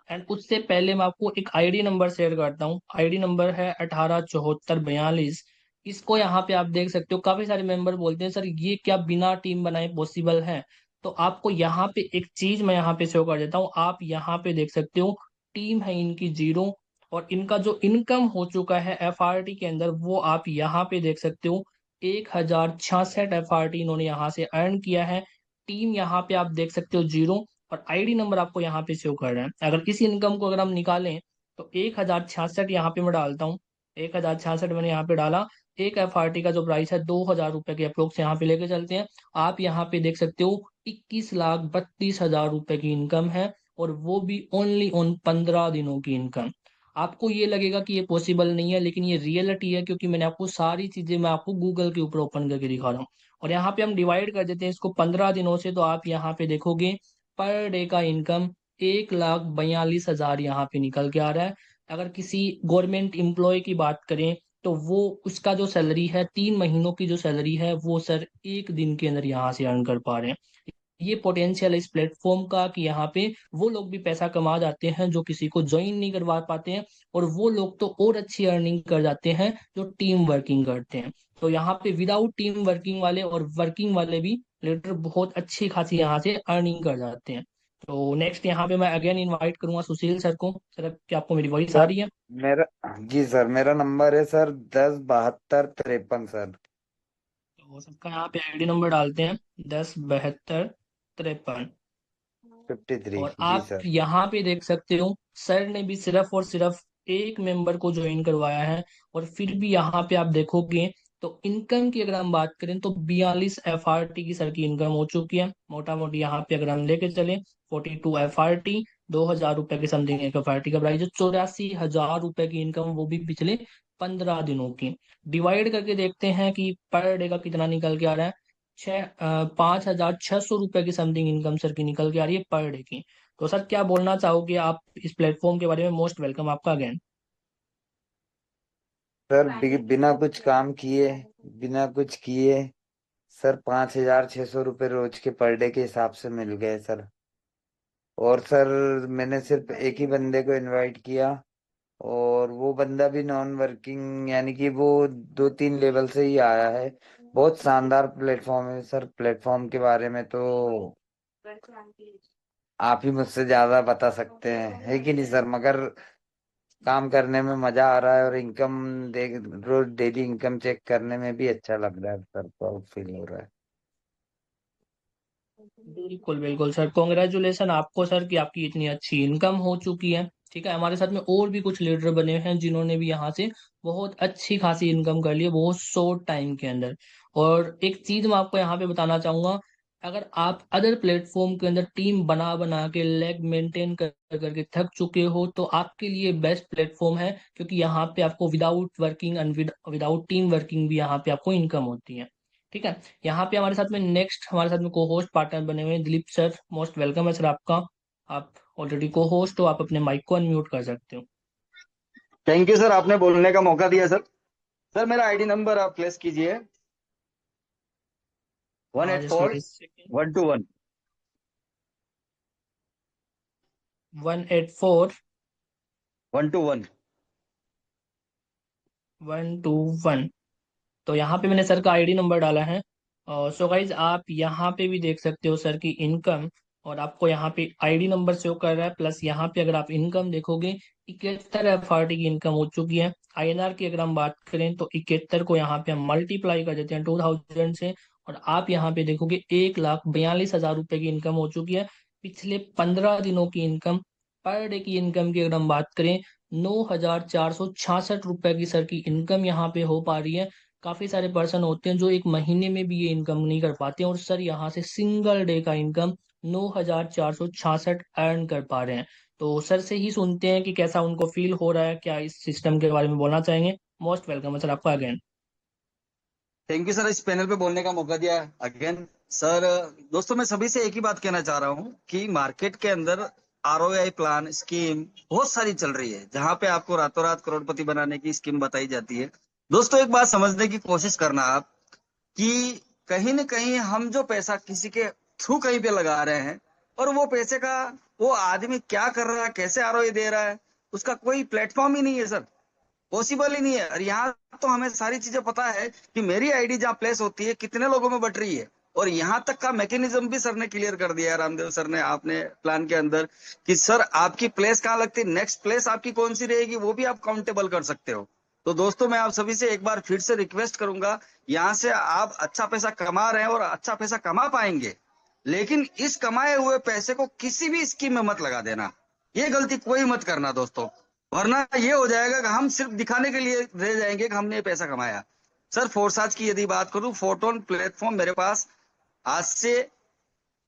Speaker 1: एंड उससे पहले मैं आपको एक आईडी नंबर शेयर करता हूँ। आईडी नंबर है 187442। इसको यहाँ पे आप देख सकते हो। काफी सारे मेंबर बोलते हैं सर ये क्या बिना टीम बनाए पॉसिबल है? तो आपको यहाँ पे एक चीज मैं यहाँ पे शो कर देता हूँ। आप यहाँ पे देख सकते हो टीम है इनकी 0, और इनका जो इनकम हो चुका है एफआरटी के अंदर, वो आप यहाँ पे देख सकते हो। 1,066 एफआरटी इन्होंने यहाँ से अर्न किया है। टीम यहाँ पे आप देख सकते हो 0, और आईडी नंबर आपको यहाँ पे शो कर रहा है। अगर इस इनकम को अगर हम निकालें तो 1,066 यहाँ पे मैं डालता हूँ। 1,066 मैंने यहाँ पे डाला। एक एफआरटी का जो प्राइस है 2,000 रुपए के अप्रोक्स यहाँ पे लेके चलते हैं। आप यहाँ पे देख सकते हो 21,32,000 रुपए की इनकम है, और वो भी ओनली ऑन 15 दिनों की इनकम। आपको ये लगेगा कि ये पॉसिबल नहीं है, लेकिन ये रियलिटी है, क्योंकि मैंने आपको सारी चीजें मैं आपको गूगल के ऊपर ओपन करके दिखा रहा हूँ। और यहाँ पे हम डिवाइड कर देते हैं इसको 15 दिनों से, तो आप यहाँ पे देखोगे पर डे का इनकम 1,42,000 यहाँ पे निकल के आ रहा है। अगर किसी गवर्नमेंट एम्प्लॉय की बात करें तो वो उसका जो सैलरी है 3 महीनों की जो सैलरी है वो सर एक दिन के अंदर यहाँ से अर्न कर पा रहे हैं। ये पोटेंशियल है इस प्लेटफॉर्म का कि यहाँ पे वो लोग भी पैसा कमा जाते हैं जो किसी को ज्वाइन नहीं करवा पाते हैं, और वो लोग तो और अच्छी अर्निंग कर जाते हैं जो टीम वर्किंग करते हैं। तो यहाँ पे विदाउट टीम वर्किंग वाले और वर्किंग वाले भी लीडर बहुत अच्छी खासी यहाँ से अर्निंग कर जाते हैं। तो नेक्स्ट यहाँ पे मैं अगेन इनवाइट करूंगा सुशील सर को। सर क्या आपको मेरी वॉइस आ
Speaker 4: सर
Speaker 1: रही है?
Speaker 4: मेरा, जी सर, मेरा नंबर है सर 10 72 53 सर।
Speaker 1: तो सबका यहाँ पे आईडी नंबर डालते हैं 10 72 53।
Speaker 4: 53,
Speaker 1: और
Speaker 4: जी
Speaker 1: आप
Speaker 4: सर।
Speaker 1: यहाँ पे देख सकते हो सर ने भी सिर्फ और सिर्फ एक मेंबर को ज्वाइन करवाया है, और फिर भी यहाँ पे आप देखोगे तो इनकम की अगर हम बात करें तो 42 FRT की सर की इनकम हो चुकी है। मोटा मोटी यहाँ पे अगर हम लेके चले 42 FRT, 2,000 रुपए के समथिंग एक FRT का प्राइस है। 84,000 रुपए की इनकम, वो भी पिछले 15 दिनों की। डिवाइड करके देखते हैं कि पर डे का कितना निकल के आ रहा है। 5,600 रुपए की समथिंग इनकम सर की निकल के आ रही है पर डे की। तो सर क्या बोलना चाहोगे आप इस प्लेटफॉर्म के बारे में? मोस्ट वेलकम आपका अगेन।
Speaker 4: सर बिना कुछ काम किए, बिना कुछ किए सर 5,600 रुपये रोज के पर डे के हिसाब से मिल गए सर। और सर मैंने सिर्फ एक ही बंदे को इनवाइट किया, और वो बंदा भी नॉन वर्किंग, यानी कि वो 2 3 लेवल से ही आया है। बहुत शानदार प्लेटफॉर्म है सर। प्लेटफॉर्म के बारे में तो आप ही मुझसे ज्यादा बता सकते हैं, है कि नहीं सर? मगर काम करने में मजा आ रहा है, और इनकम देख, रोज डेली इनकम चेक करने में भी अच्छा लग रहा है सर, प्राउड फील हो रहा है।
Speaker 1: बिल्कुल बिल्कुल सर, कॉन्ग्रेचुलेसन आपको सर कि आपकी इतनी अच्छी इनकम हो चुकी है। ठीक है, हमारे साथ में और भी कुछ लीडर बने हैं जिन्होंने भी यहाँ से बहुत अच्छी खासी इनकम कर ली है बहुत शॉर्ट टाइम के अंदर। और एक चीज मैं आपको यहाँ पे बताना चाहूंगा, अगर आप अदर प्लेटफॉर्म के अंदर टीम बना बना के लेग मेंटेन कर करके थक चुके हो तो आपके लिए बेस्ट प्लेटफॉर्म है, क्योंकि यहाँ पे आपको without working and without team working भी यहाँ पे आपको इनकम होती है। ठीक है, यहाँ पे हमारे साथ में नेक्स्ट हमारे साथ में को होस्ट पार्टनर बने हुए हैं दिलीप सर। मोस्ट वेलकम है सर आपका। आप ऑलरेडी को होस्ट हो, आप अपने माइक को अनम्यूट कर सकते हो।
Speaker 5: थैंक यू सर, आपने बोलने का मौका दिया सर। सर मेरा आईडी नंबर आप प्लेस कीजिए। वन
Speaker 1: हाँ
Speaker 5: eight
Speaker 1: just
Speaker 5: four
Speaker 1: wait second.
Speaker 5: 121।
Speaker 1: 184
Speaker 5: 121।
Speaker 1: 121। तो यहाँ पे मैंने सर का आईडी नंबर डाला है। सो गाइज आप यहाँ पे भी देख सकते हो सर की इनकम, और आपको यहाँ पे आईडी नंबर शो कर रहा है, प्लस यहाँ पे अगर आप इनकम देखोगे 71 FRT की इनकम हो चुकी है। INR की अगर हम बात करें तो 71 को यहाँ पे हम मल्टीप्लाई कर देते हैं 2000 से, और आप यहाँ पे देखोगे 1,42,000 रुपए की इनकम हो चुकी है पिछले 15 दिनों की इनकम। पर डे की इनकम की अगर हम बात करें 9,466 रुपए की सर की इनकम यहाँ पे हो पा रही है। काफी सारे पर्सन होते हैं जो एक महीने में भी ये इनकम नहीं कर पाते हैं, और सर यहाँ से सिंगल डे का इनकम 9,466 अर्न कर पा रहे हैं। तो सर से ही सुनते हैं कि कैसा उनको फील हो रहा है, क्या इस सिस्टम के बारे में बोलना चाहेंगे? मोस्ट वेलकम है सर आपका अगेन।
Speaker 5: थैंक यू सर, इस पैनल पे बोलने का मौका दिया अगेन। सर दोस्तों, मैं सभी से एक ही बात कहना चाह रहा हूँ कि मार्केट के अंदर ROI प्लान स्कीम बहुत सारी चल रही है, जहां पे आपको रातों रात करोड़पति बनाने की स्कीम बताई जाती है। दोस्तों एक बात समझने की कोशिश करना आप, कि कहीं न कहीं हम जो पैसा किसी के थ्रू कहीं पे लगा रहे हैं, और वो पैसे का वो आदमी क्या कर रहा है, कैसे ROI दे रहा है, उसका कोई प्लेटफॉर्म ही नहीं है सर। पॉसिबल ही नहीं है। और यहाँ तो हमें सारी चीजें पता है कि मेरी आईडी जहाँ प्लेस होती है कितने लोगों में बट रही है, और यहाँ तक का मैकेनिज्म भी सर ने क्लियर कर दिया है, रामदेव सर ने, आपने प्लान के अंदर, कि सर आपकी प्लेस कहाँ लगती है, नेक्स्ट प्लेस आपकी कौन सी रहेगी, वो भी आप काउंटेबल कर सकते हो। तो दोस्तों मैं आप सभी से एक बार फिर से रिक्वेस्ट करूंगा, यहाँ से आप अच्छा पैसा कमा रहे हैं और अच्छा पैसा कमा पाएंगे, लेकिन इस कमाए हुए पैसे को किसी भी स्कीम में मत लगा देना। ये गलती कोई मत करना दोस्तों, वरना ये हो जाएगा कि हम सिर्फ दिखाने के लिए रह जाएंगे कि हमने पैसा कमाया। सर फोरसाज की यदि बात करूं, फोटोन प्लेटफॉर्म मेरे पास आज से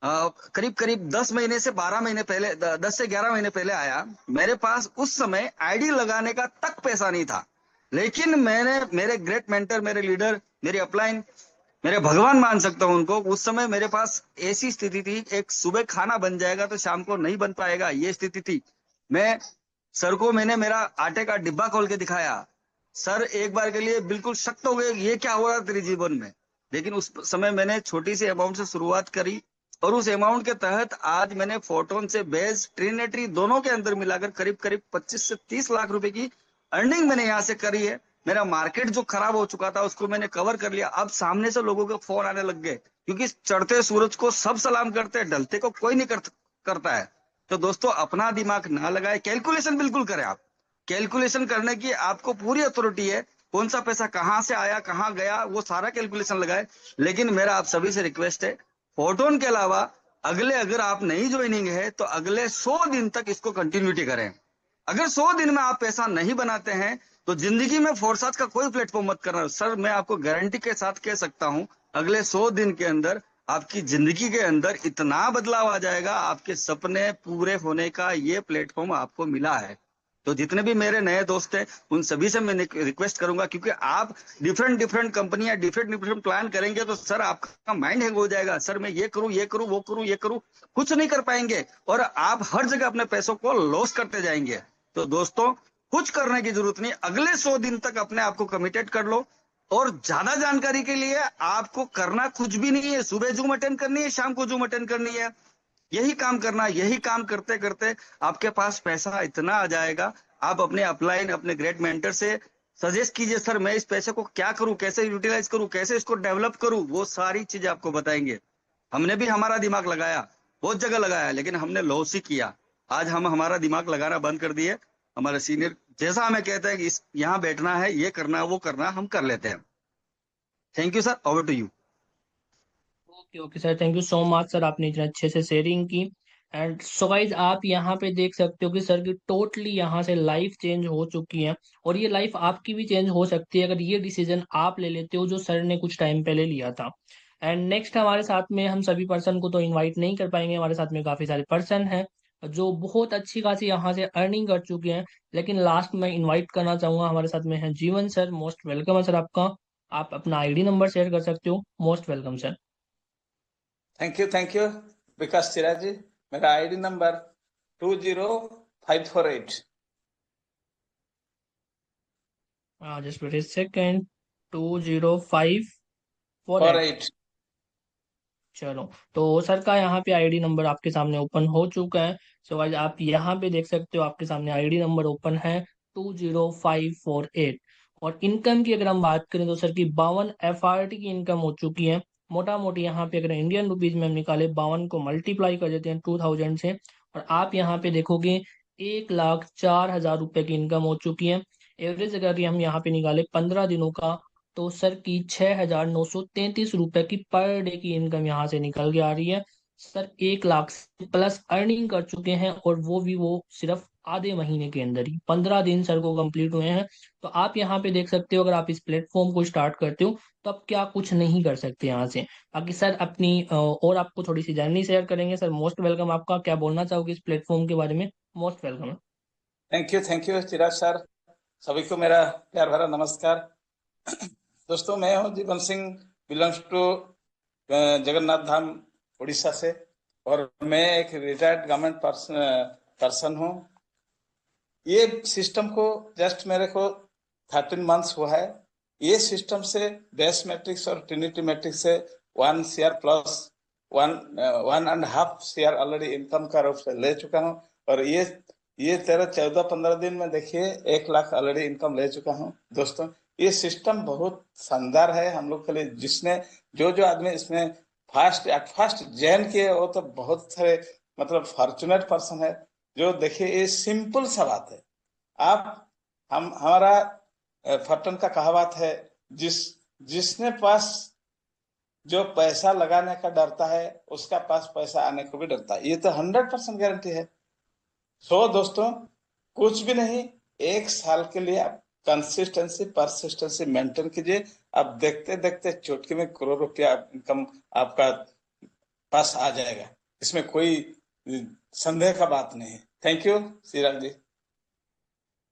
Speaker 5: करीब करीब 10 महीने से 12 महीने पहले, 10 से 11 महीने पहले आया। मेरे पास उस समय आईडी लगाने का तक पैसा नहीं था, लेकिन मैंने, मेरे ग्रेट मेंटर, मेरे लीडर, मेरे अपलाइन, मेरे भगवान मान सकता हूं उनको, उस समय मेरे पास ऐसी स्थिति थी, एक सुबह खाना बन जाएगा तो शाम को नहीं बन पाएगा, ये स्थिति थी। मैं सर को मैंने मेरा आटे का डिब्बा खोल के दिखाया। सर एक बार के लिए बिल्कुल शक हो गए, ये क्या हो रहा है तेरे जीवन में। लेकिन उस समय मैंने छोटी सी अमाउंट से शुरुआत करी, और उस अमाउंट के तहत आज मैंने फोटोन से बेस ट्रिनेटरी दोनों के अंदर मिलाकर करीब करीब 25 से 30 लाख रुपए की अर्निंग मैंने यहाँ से करी है। मेरा मार्केट जो खराब हो चुका था उसको मैंने कवर कर लिया। अब सामने से लोगों के फोन आने लग गए, क्योंकि चढ़ते सूरज को सब सलाम करते हैं, ढलते को कोई नहीं करता है। तो दोस्तों अपना दिमाग ना लगाए, कैलकुलेशन बिल्कुल करें। आप कैलकुलेशन करने की आपको पूरी अथॉरिटी है, कौन सा पैसा कहां से आया कहां गया वो सारा कैलकुलेशन लगाए। लेकिन मेरा आप सभी से रिक्वेस्ट है, फोटोन के अलावा अगले अगर आप नई ज्वाइनिंग है तो अगले 100 दिन तक इसको कंटिन्यूटी करें। अगर 100 दिन में आप पैसा नहीं बनाते हैं तो जिंदगी में फोरसाथ का कोई प्लेटफॉर्म मत करना। सर मैं आपको गारंटी के साथ कह सकता हूं, अगले 100 दिन के अंदर आपकी जिंदगी के अंदर इतना बदलाव आ जाएगा, आपके सपने पूरे होने का ये प्लेटफॉर्म आपको मिला है। तो जितने भी मेरे नए दोस्त हैं उन सभी से मैं रिक्वेस्ट करूंगा, क्योंकि आप डिफरेंट डिफरेंट कंपनियां डिफरेंट डिफरेंट प्लान करेंगे तो सर आपका माइंड हैंग हो जाएगा। सर मैं ये करूं ये करूं वो करूं ये करूं, कुछ नहीं कर पाएंगे और आप हर जगह अपने पैसों को लॉस करते जाएंगे। तो दोस्तों कुछ करने की जरूरत नहीं, अगले 100 दिन तक अपने आप को कमिटेड कर लो। और ज्यादा जानकारी के लिए आपको करना कुछ भी नहीं है, सुबह जूम अटेंड करनी है, शाम को जूम अटेंड करनी है, यही काम करना। यही काम करते करते आपके पास पैसा इतना आ जाएगा। आप अपने अपलाइन अपने ग्रेट मेंटर से सजेस्ट कीजिए, सर मैं इस पैसे को क्या करूं, कैसे यूटिलाइज करूं, कैसे इसको डेवलप करूं, वो सारी चीजें आपको बताएंगे। हमने भी हमारा दिमाग लगाया, बहुत जगह लगाया, लेकिन हमने लॉस ही किया। आज हम हमारा दिमाग लगाना बंद कर दिए। हमारे सीनियर जैसा हमें कहते हैं कि इस यहाँ बैठना है, ये करना है वो करना है, हम कर लेते हैं। Thank you sir, over to you.
Speaker 1: Okay okay sir, thank you so much sir, आपने इतने अच्छे से शेयरिंग की। एंड सो गाइज आप यहाँ पे देख सकते हो कि सर की टोटली यहाँ से लाइफ चेंज हो चुकी है, और ये लाइफ आपकी भी चेंज हो सकती है अगर ये डिसीजन आप ले लेते हो जो सर ने कुछ टाइम पहले लिया था। एंड नेक्स्ट हमारे साथ में हम सभी पर्सन को तो इनवाइट नहीं कर पाएंगे, हमारे साथ में काफी सारे पर्सन हैं जो बहुत अच्छी खासी यहाँ से अर्निंग कर चुके हैं। लेकिन लास्ट में इनवाइट करना चाहूंगा, हमारे साथ में है जीवन सर। मोस्ट वेलकम है सर आपका, आप अपना आईडी नंबर शेयर कर सकते हो। Most welcome sir.
Speaker 6: Thank you Vikas Chirag ji. मेरा ID number 20548।
Speaker 1: Just wait second, 20548। चलो, तो सर का यहाँ पे आईडी नंबर आपके सामने ओपन हो चुका है। सो गाइस आप यहाँ पे देख सकते हो आपके सामने आईडी नंबर ओपन है 20548। और इनकम की अगर हम बात करें तो सर की 52 एफआरटी की इनकम हो चुकी है। मोटा मोटी यहाँ पे अगर इंडियन रुपीज में हम निकाले, 52 को मल्टीप्लाई कर देते हैं 2000 से, और आप यहाँ पे देखोगे 1,04,000 रुपए की इनकम हो चुकी है। एवरेज अगर हम यहाँ पे निकाले 15 दिनों का, तो सर की 6,933 रुपए की पर डे की इनकम यहाँ से निकल के आ रही है। सर 1 लाख से प्लस अर्निंग कर चुके हैं, और वो सिर्फ आधे महीने के अंदर ही 15 दिन सर को कंप्लीट हुए हैं। तो आप यहाँ पे देख सकते हो, अगर आप इस प्लेटफॉर्म को स्टार्ट करते हो तो आप क्या कुछ नहीं कर सकते यहाँ से। बाकी सर अपनी और आपको थोड़ी सी जर्नी शेयर करेंगे। सर मोस्ट वेलकम, आपका क्या बोलना चाहोगे इस प्लेटफॉर्म के बारे में? Most welcome.
Speaker 6: Thank you Chirag sir. सभी को मेरा प्यार भरा नमस्कार। दोस्तों मैं हूं जीवन सिंह, बिलोंग्स टू जगन्नाथ धाम उड़ीसा से, और मैं एक रिटायर्ड गवर्नमेंट पर्सन हूं। ये सिस्टम को जस्ट मेरे को 13 मंथ्स हुआ है। ये सिस्टम से बेस मैट्रिक्स और ट्रिनिटी मैट्रिक्स से 1 CR plus 1.5 CR already income का रूप से ले चुका हूँ। और ये 14-15 दिन में देखिए 1 लाख ऑलरेडी इनकम ले चुका हूँ। दोस्तों ये सिस्टम बहुत शानदार है हम लोग के लिए। जिसने जो आदमी इसमें फर्स्ट ज्वाइन किए वो तो बहुत सारे मतलब फॉर्चुनेट पर्सन है। जो देखिए ये सिंपल सा बात है। हमारा फटन का कहावत है, जिसने पास जो पैसा लगाने का डरता है उसका पास पैसा आने को भी डरता है। ये तो 100% गारंटी है। सो दोस्तों कुछ भी नहीं, 1 साल के लिए आप कंसिस्टेंसी परसिस्टेंसी मेंटेन कीजिए। आप देखते देखते चुटकी में करोड़ रुपया इनकम आपका पास आ जाएगा, इसमें कोई संदेह का बात नहीं। Thank you Shriram ji.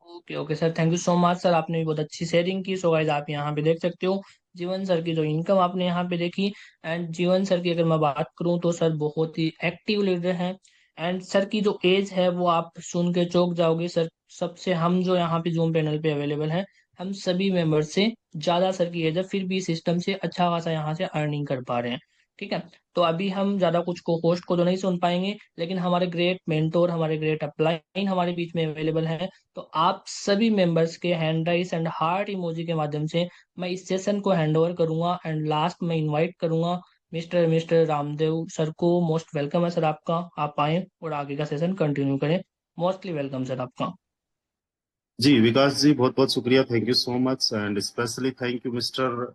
Speaker 1: Okay okay sir, thank you so much sir, आपने भी बहुत अच्छी शेयरिंग की। सो गाइस आप यहाँ पे देख सकते हो जीवन सर की जो इनकम आपने यहाँ पे देखी। एंड जीवन सर की अगर मैं बात करूँ तो सर बहुत ही एक्टिव लीडर हैं। एंड सर की जो एज है वो आप सुन के चौंक जाओगे। सर सबसे, हम जो यहाँ पे जूम पैनल पे अवेलेबल हैं, हम सभी मेंबर से ज्यादा सर की एज है, फिर भी सिस्टम से अच्छा खासा यहाँ से अर्निंग कर पा रहे हैं। ठीक है। तो अभी हम ज्यादा कुछ को होस्ट को तो नहीं सुन पाएंगे, लेकिन हमारे ग्रेट मेंटोर, हमारे ग्रेट अपलाइन हमारे बीच में अवेलेबल हैं। तो आप सभी मेंबर्स के hand rice and heart emoji के माध्यम से मैं इस सेशन को हैंड ओवर करूंगा, एंड लास्ट में इनवाइट करूंगा मिस्टर मिस्टर रामदेव सर को। मोस्ट वेलकम है सर आपका, आप आए और आगे का सेशन कंटिन्यू करें। मोस्टली वेलकम सर आपका।
Speaker 7: जी विकास जी, बहुत बहुत शुक्रिया, thank you so much and specially thank you mister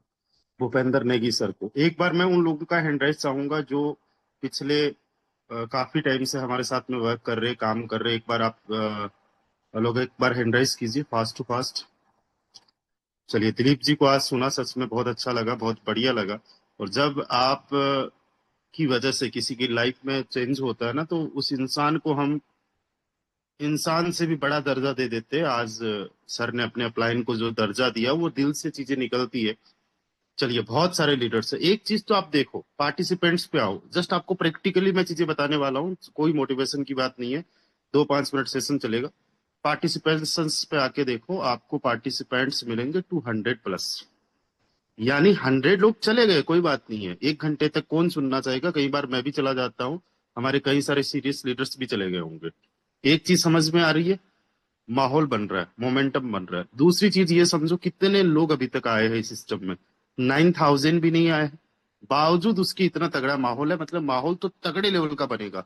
Speaker 7: Bhupendra Negi sir को। एक बार मैं उन लोगों का हैंड राइज चाहूंगा जो पिछले काफी टाइम से हमारे साथ में वर्क कर रहे, काम कर रहे। एक बार आप लोग एक बार हैंड राइज कीजिए फास्ट टू फास्ट। चलिए, दिलीप जी को आज सुना, सच में बहुत अच्छा लगा, बहुत बढ़िया लगा। और जब आप की वजह से किसी की लाइफ में चेंज होता है ना, तो उस इंसान को हम इंसान से भी बड़ा दर्जा दे देते हैं। आज सर ने अपने अपलाइन को जो दर्जा दिया, वो दिल से चीजें निकलती है। चलिए, बहुत सारे लीडर्स है। एक चीज तो आप देखो, पार्टिसिपेंट्स पे आओ। जस्ट आपको प्रैक्टिकली मैं चीजें बताने वाला हूँ, कोई मोटिवेशन की बात नहीं है। 2-5 मिनट सेशन चलेगा। पार्टिसिपेंट्स पे आके देखो, आपको पार्टिसिपेंट्स मिलेंगे 200+। यानी 100 लोग चले गए, कोई बात नहीं है। 1 घंटे तक कौन सुनना चाहेगा? कई बार मैं भी चला जाता हूँ, हमारे कई सारे सीरियस लीडर्स भी चले गए होंगे। एक चीज समझ में आ रही है, माहौल बन रहा है, मोमेंटम बन रहा है। दूसरी चीज ये समझो, कितने लोग अभी तक आए हैं इस सिस्टम में? 9000 भी नहीं आए हैं, बावजूद उसकी इतना तगड़ा माहौल है। मतलब माहौल तो तगड़े लेवल का बनेगा,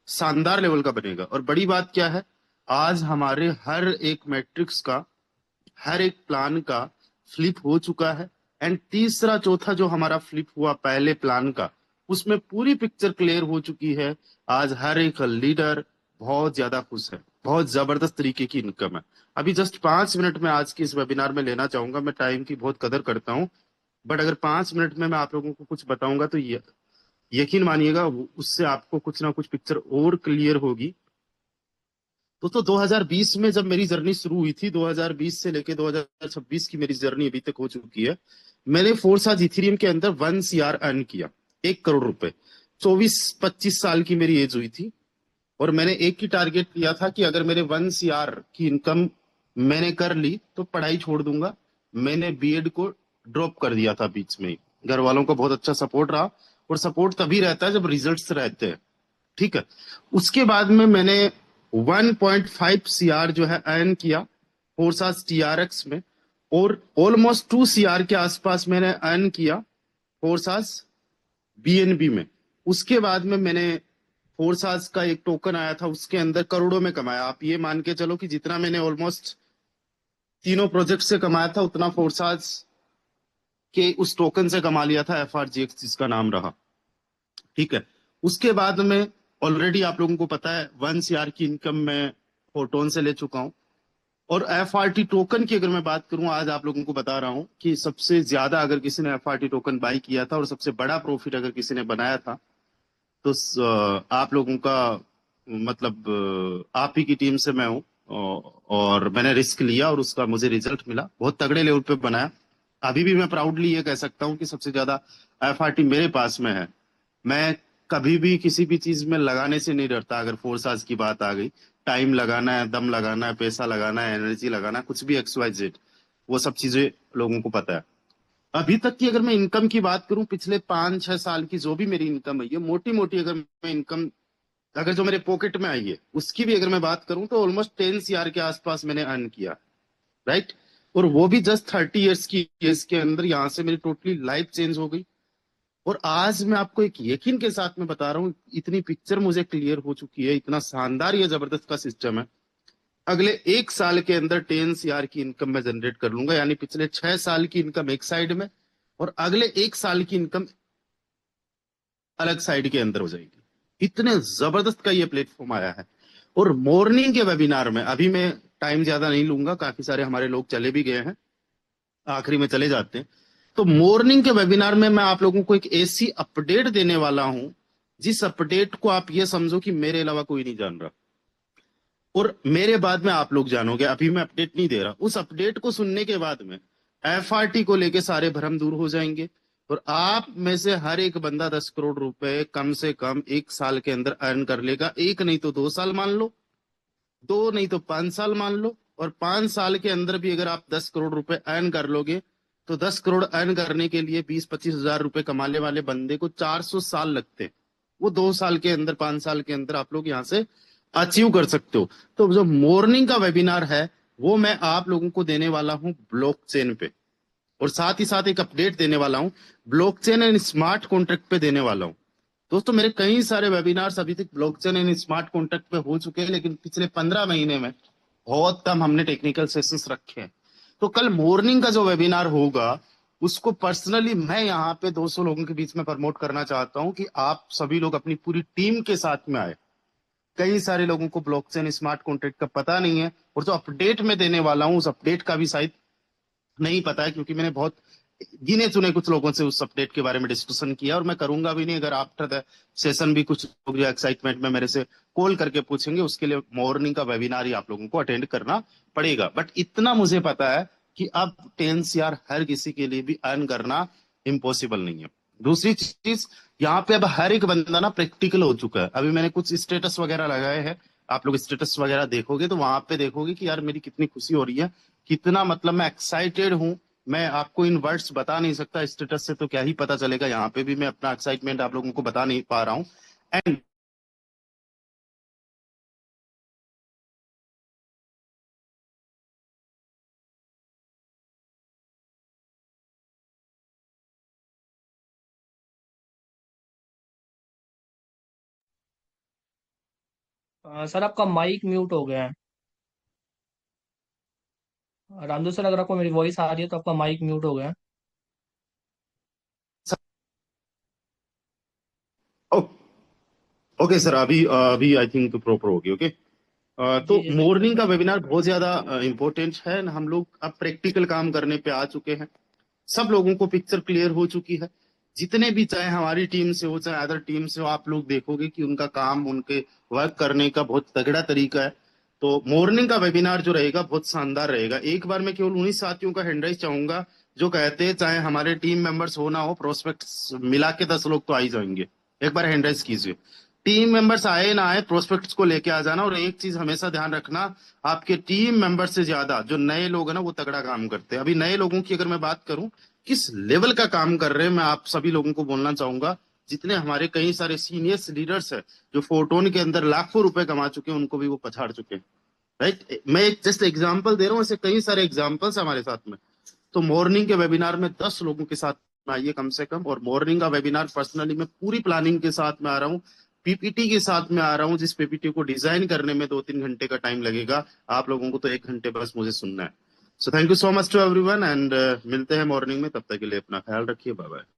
Speaker 7: शानदार लेवल का बनेगा। और बड़ी बात क्या है, आज हमारे हर एक मैट्रिक्स का, हर एक प्लान का फ्लिप हो चुका है। एंड तीसरा चौथा जो हमारा फ्लिप हुआ पहले प्लान का, उसमें पूरी पिक्चर क्लियर हो चुकी है। आज हर एक लीडर बहुत ज्यादा खुश है, बहुत जबरदस्त तरीके की इनकम है। अभी जस्ट 5 मिनट में आज के इस वेबिनार में लेना चाहूंगा। मैं टाइम की बहुत कदर करता हूँ, बट अगर 5 मिनट में मैं आप लोगों को कुछ बताऊंगा तो यकीन मानिएगा, उससे आपको कुछ ना कुछ पिक्चर और क्लियर होगी। तो 2020 में जब मेरी जर्नी शुरू हुई थी, 2020 से लेके 2026 की मेरी जर्नी अभी तक हो चुकी है। मैंने फोर्साज इथेरियम के अंदर 1 CR अर्न किया, 1 करोड़ रुपए। 24-25 साल की मेरी एज हुई थी, और मैंने एक ही टारगेट लिया था कि अगर मेरे 1 CR की इनकम मैंने कर ली तो पढ़ाई छोड़ दूंगा। मैंने बीएड को ड्रॉप कर दिया था बीच में ही। घर वालों का बहुत अच्छा सपोर्ट रहा, और सपोर्ट तभी रहता है जब रिजल्ट्स रहते हैं, ठीक है। उसके बाद में मैंने 1.5 CR जो है अर्न किया फोर्साज TRX में, और ऑलमोस्ट 2 CR के आसपास मैंने अर्न किया फोर्साज BNB में। उसके बाद में मैंने फोर्साज का एक टोकन आया था, उसके अंदर करोड़ों में कमाया। आप ये मान के चलो कि जितना मैंने ऑलमोस्ट तीनों प्रोजेक्ट से कमाया था, उतना फोर्साज के उस टोकन से कमा लिया था, FRGX जिसका नाम रहा, ठीक है। उसके बाद में ऑलरेडी आप लोगों को पता है 1 CR की इनकम मैं फोटोन से ले चुका हूं। और FRT टोकन की अगर मैं बात करूं, आज आप लोगों को बता रहा हूं कि सबसे ज्यादा अगर किसी ने FRT टोकन बाई किया था और सबसे बड़ा प्रॉफिट अगर किसी ने बनाया था, तो आप लोगों का मतलब आप ही की टीम से मैं हूं। और मैंने रिस्क लिया और उसका मुझे रिजल्ट मिला, बहुत तगड़े लेवल पे बनाया। अभी भी मैं प्राउडली ये कह सकता हूं कि सबसे ज्यादा FRT मेरे पास में है। मैं कभी भी किसी भी चीज में लगाने से नहीं डरता। अगर फोर्साज की बात आ गई, टाइम लगाना है, दम लगाना है, पैसा लगाना है, एनर्जी लगाना है, कुछ भी XYZ, वो सब चीजें लोगों को पता है। अभी तक की अगर मैं इनकम की बात करूं, पिछले 5-6 साल की जो भी मेरी इनकम है, ये मोटी मोटी अगर मैं इनकम, अगर जो मेरे पॉकेट में आई है उसकी भी अगर मैं बात करूं, तो ऑलमोस्ट 10 CR के आसपास मैंने अर्न किया, राइट। और वो भी जस्ट 30 ईयर्स की एज के अंदर। यहाँ से मेरी टोटली लाइफ चेंज हो गई। और आज मैं आपको एक यकीन के साथ में बता रहा हूँ, इतनी पिक्चर मुझे क्लियर हो चुकी है, इतना शानदार ये जबरदस्त का सिस्टम है। अगले 1 साल के अंदर 10 CR की इनकम मैं जनरेट कर लूंगा। यानी पिछले 6 साल की इनकम एक साइड में, और अगले 1 साल की इनकम अलग साइड के अंदर हो जाएगी। इतने जबरदस्त का ये प्लेटफॉर्म आया है। और मॉर्निंग के वेबिनार में, अभी मैं टाइम ज्यादा नहीं लूंगा, काफी सारे हमारे लोग चले भी गए हैं, आखिरी में चले जाते हैं। तो मॉर्निंग के वेबिनार में मैं आप लोगों को एक ऐसी अपडेट देने वाला हूं, जिस अपडेट को आप ये समझो कि मेरे अलावा कोई नहीं जान रहा, और मेरे बाद में आप लोग जानोगे। अभी मैं अपडेट नहीं दे रहा। उस अपडेट को सुनने के बाद में FRT को लेके सारे भ्रम दूर हो जाएंगे, और आप में से हर एक बंदा 10 करोड़ रुपए कम से कम 1 साल के अंदर अर्न कर लेगा। 1 नहीं तो 2 साल मान लो, 2 नहीं तो 5 साल मान लो, और 5 साल के अंदर भी अगर आप 10 करोड़ रुपए अर्न कर लोगे, तो 10 करोड़ अर्न करने के लिए 20-25 हजार रुपए कमाने वाले बंदे को 400 साल लगते हैं। वो 2 साल के अंदर, 5 साल के अंदर आप लोग यहाँ से अचीव कर सकते हो। तो जो मॉर्निंग का वेबिनार है वो मैं आप लोगों को देने वाला हूँ ब्लॉकचेन पे, और साथ ही साथ एक अपडेट देने वाला हूँ ब्लॉकचेन एंड स्मार्ट कॉन्ट्रैक्ट पे देने वाला हूँ। दोस्तों मेरे कई सारे वेबिनार्स अभी तक ब्लॉकचेन एंड स्मार्ट कॉन्ट्रैक्ट पे हो चुके हैं, लेकिन पिछले 15 महीने में बहुत कम हमने टेक्निकल सेशंस रखे हैं। तो कल मॉर्निंग का जो वेबिनार होगा उसको पर्सनली मैं यहाँ पे 200 लोगों के बीच में प्रमोट करना चाहता हूँ कि आप सभी लोग अपनी पूरी टीम के साथ में आए। कई सारे लोगों को ब्लॉकचेन स्मार्ट कॉन्ट्रैक्ट का पता नहीं है, और जो अपडेट में देने वाला हूँ उस अपडेट का भी शायद नहीं पता है, क्योंकि मैंने बहुत गिने चुने कुछ लोगों से उस अपडेट के बारे में डिस्कशन किया, और मैं करूंगा भी नहीं। अगर आफ्टर द सेशन भी कुछ लोग जो एक्साइटमेंट में मेरे से कॉल करके पूछेंगे, उसके लिए मॉर्निंग का वेबिनार ही आप लोगों को अटेंड करना पड़ेगा। बट इतना मुझे पता है कि अब 10 CR हर किसी के लिए भी अर्न करना इम्पॉसिबल नहीं है। दूसरी चीज, यहाँ पे अब हर एक बंदा ना प्रैक्टिकल हो चुका है। अभी मैंने कुछ स्टेटस वगैरह लगाए हैं, आप लोग स्टेटस वगैरह देखोगे तो वहां पे देखोगे कि यार मेरी कितनी खुशी हो रही है, कितना मतलब मैं एक्साइटेड हूँ। मैं आपको इन वर्ड्स बता नहीं सकता, स्टेटस से तो क्या ही पता चलेगा। यहाँ पे भी मैं अपना एक्साइटमेंट आप लोगों को बता नहीं पा रहा हूँ। एंड
Speaker 1: सर आपका माइक म्यूट हो गया है। रामदू सर, अगर आपको मेरी वॉइस आ रही है तो आपका माइक म्यूट हो गया है।
Speaker 7: ओके सर, अभी अभी आई थिंक प्रॉपर होगी। ओके,
Speaker 1: जी
Speaker 7: तो
Speaker 1: जी बिल्कुल
Speaker 7: मॉर्निंग का
Speaker 1: सर।
Speaker 7: वेबिनार बहुत ज्यादा इम्पोर्टेंट है। हम लोग अब प्रैक्टिकल काम करने पे आ चुके हैं। सब लोगों को पिक्चर क्लियर हो चुकी है। जितने भी, चाहे हमारी टीम से हो चाहे अदर टीम से हो, आप लोग देखोगे कि उनका काम, उनके वर्क करने का बहुत तगड़ा तरीका है। तो मॉर्निंग का वेबिनार जो रहेगा बहुत शानदार रहेगा। एक बार मैं केवल उन्हीं साथियों का हैंड राइज चाहूंगा जो कहते हैं चाहे हमारे टीम मेंबर्स हो ना हो, प्रोस्पेक्ट्स मिला के 10 लोग तो आ ही जाएंगे। एक बार हैंड राइज कीजिए। टीम मेंबर्स आए ना आए, प्रोस्पेक्ट्स को लेके आ जाना। और एक चीज हमेशा ध्यान रखना, आपके टीम मेंबर से ज्यादा जो नए लोग हैं ना वो तगड़ा काम करते हैं। अभी नए लोगों की अगर मैं बात करूं किस लेवल का काम कर रहे हैं, मैं आप सभी लोगों को बोलना चाहूंगा। जितने हमारे कई सारे सीनियर्स लीडर्स हैं जो फोटोन के अंदर लाखों रुपए कमा चुके हैं, उनको भी वो पछाड़ चुके हैं। राइट, मैं एक जस्ट एग्जांपल दे रहा हूँ, ऐसे कई सारे एग्जांपल्स हमारे साथ में। तो मॉर्निंग के वेबिनार में 10 लोगों के साथ में आइए कम से कम। और मॉर्निंग का वेबिनार पर्सनली मैं पूरी प्लानिंग के साथ में आ रहा हूँ, पीपीटी के साथ में आ रहा हूँ, जिस पीपीटी को डिजाइन करने में 2-3 घंटे का टाइम लगेगा। आप लोगों को तो 1 घंटे बस मुझे सुनना है। So thank you so much to everyone, and मिलते हैं मॉर्निंग में। तब तक के लिए अपना ख्याल रखिए। Bye bye.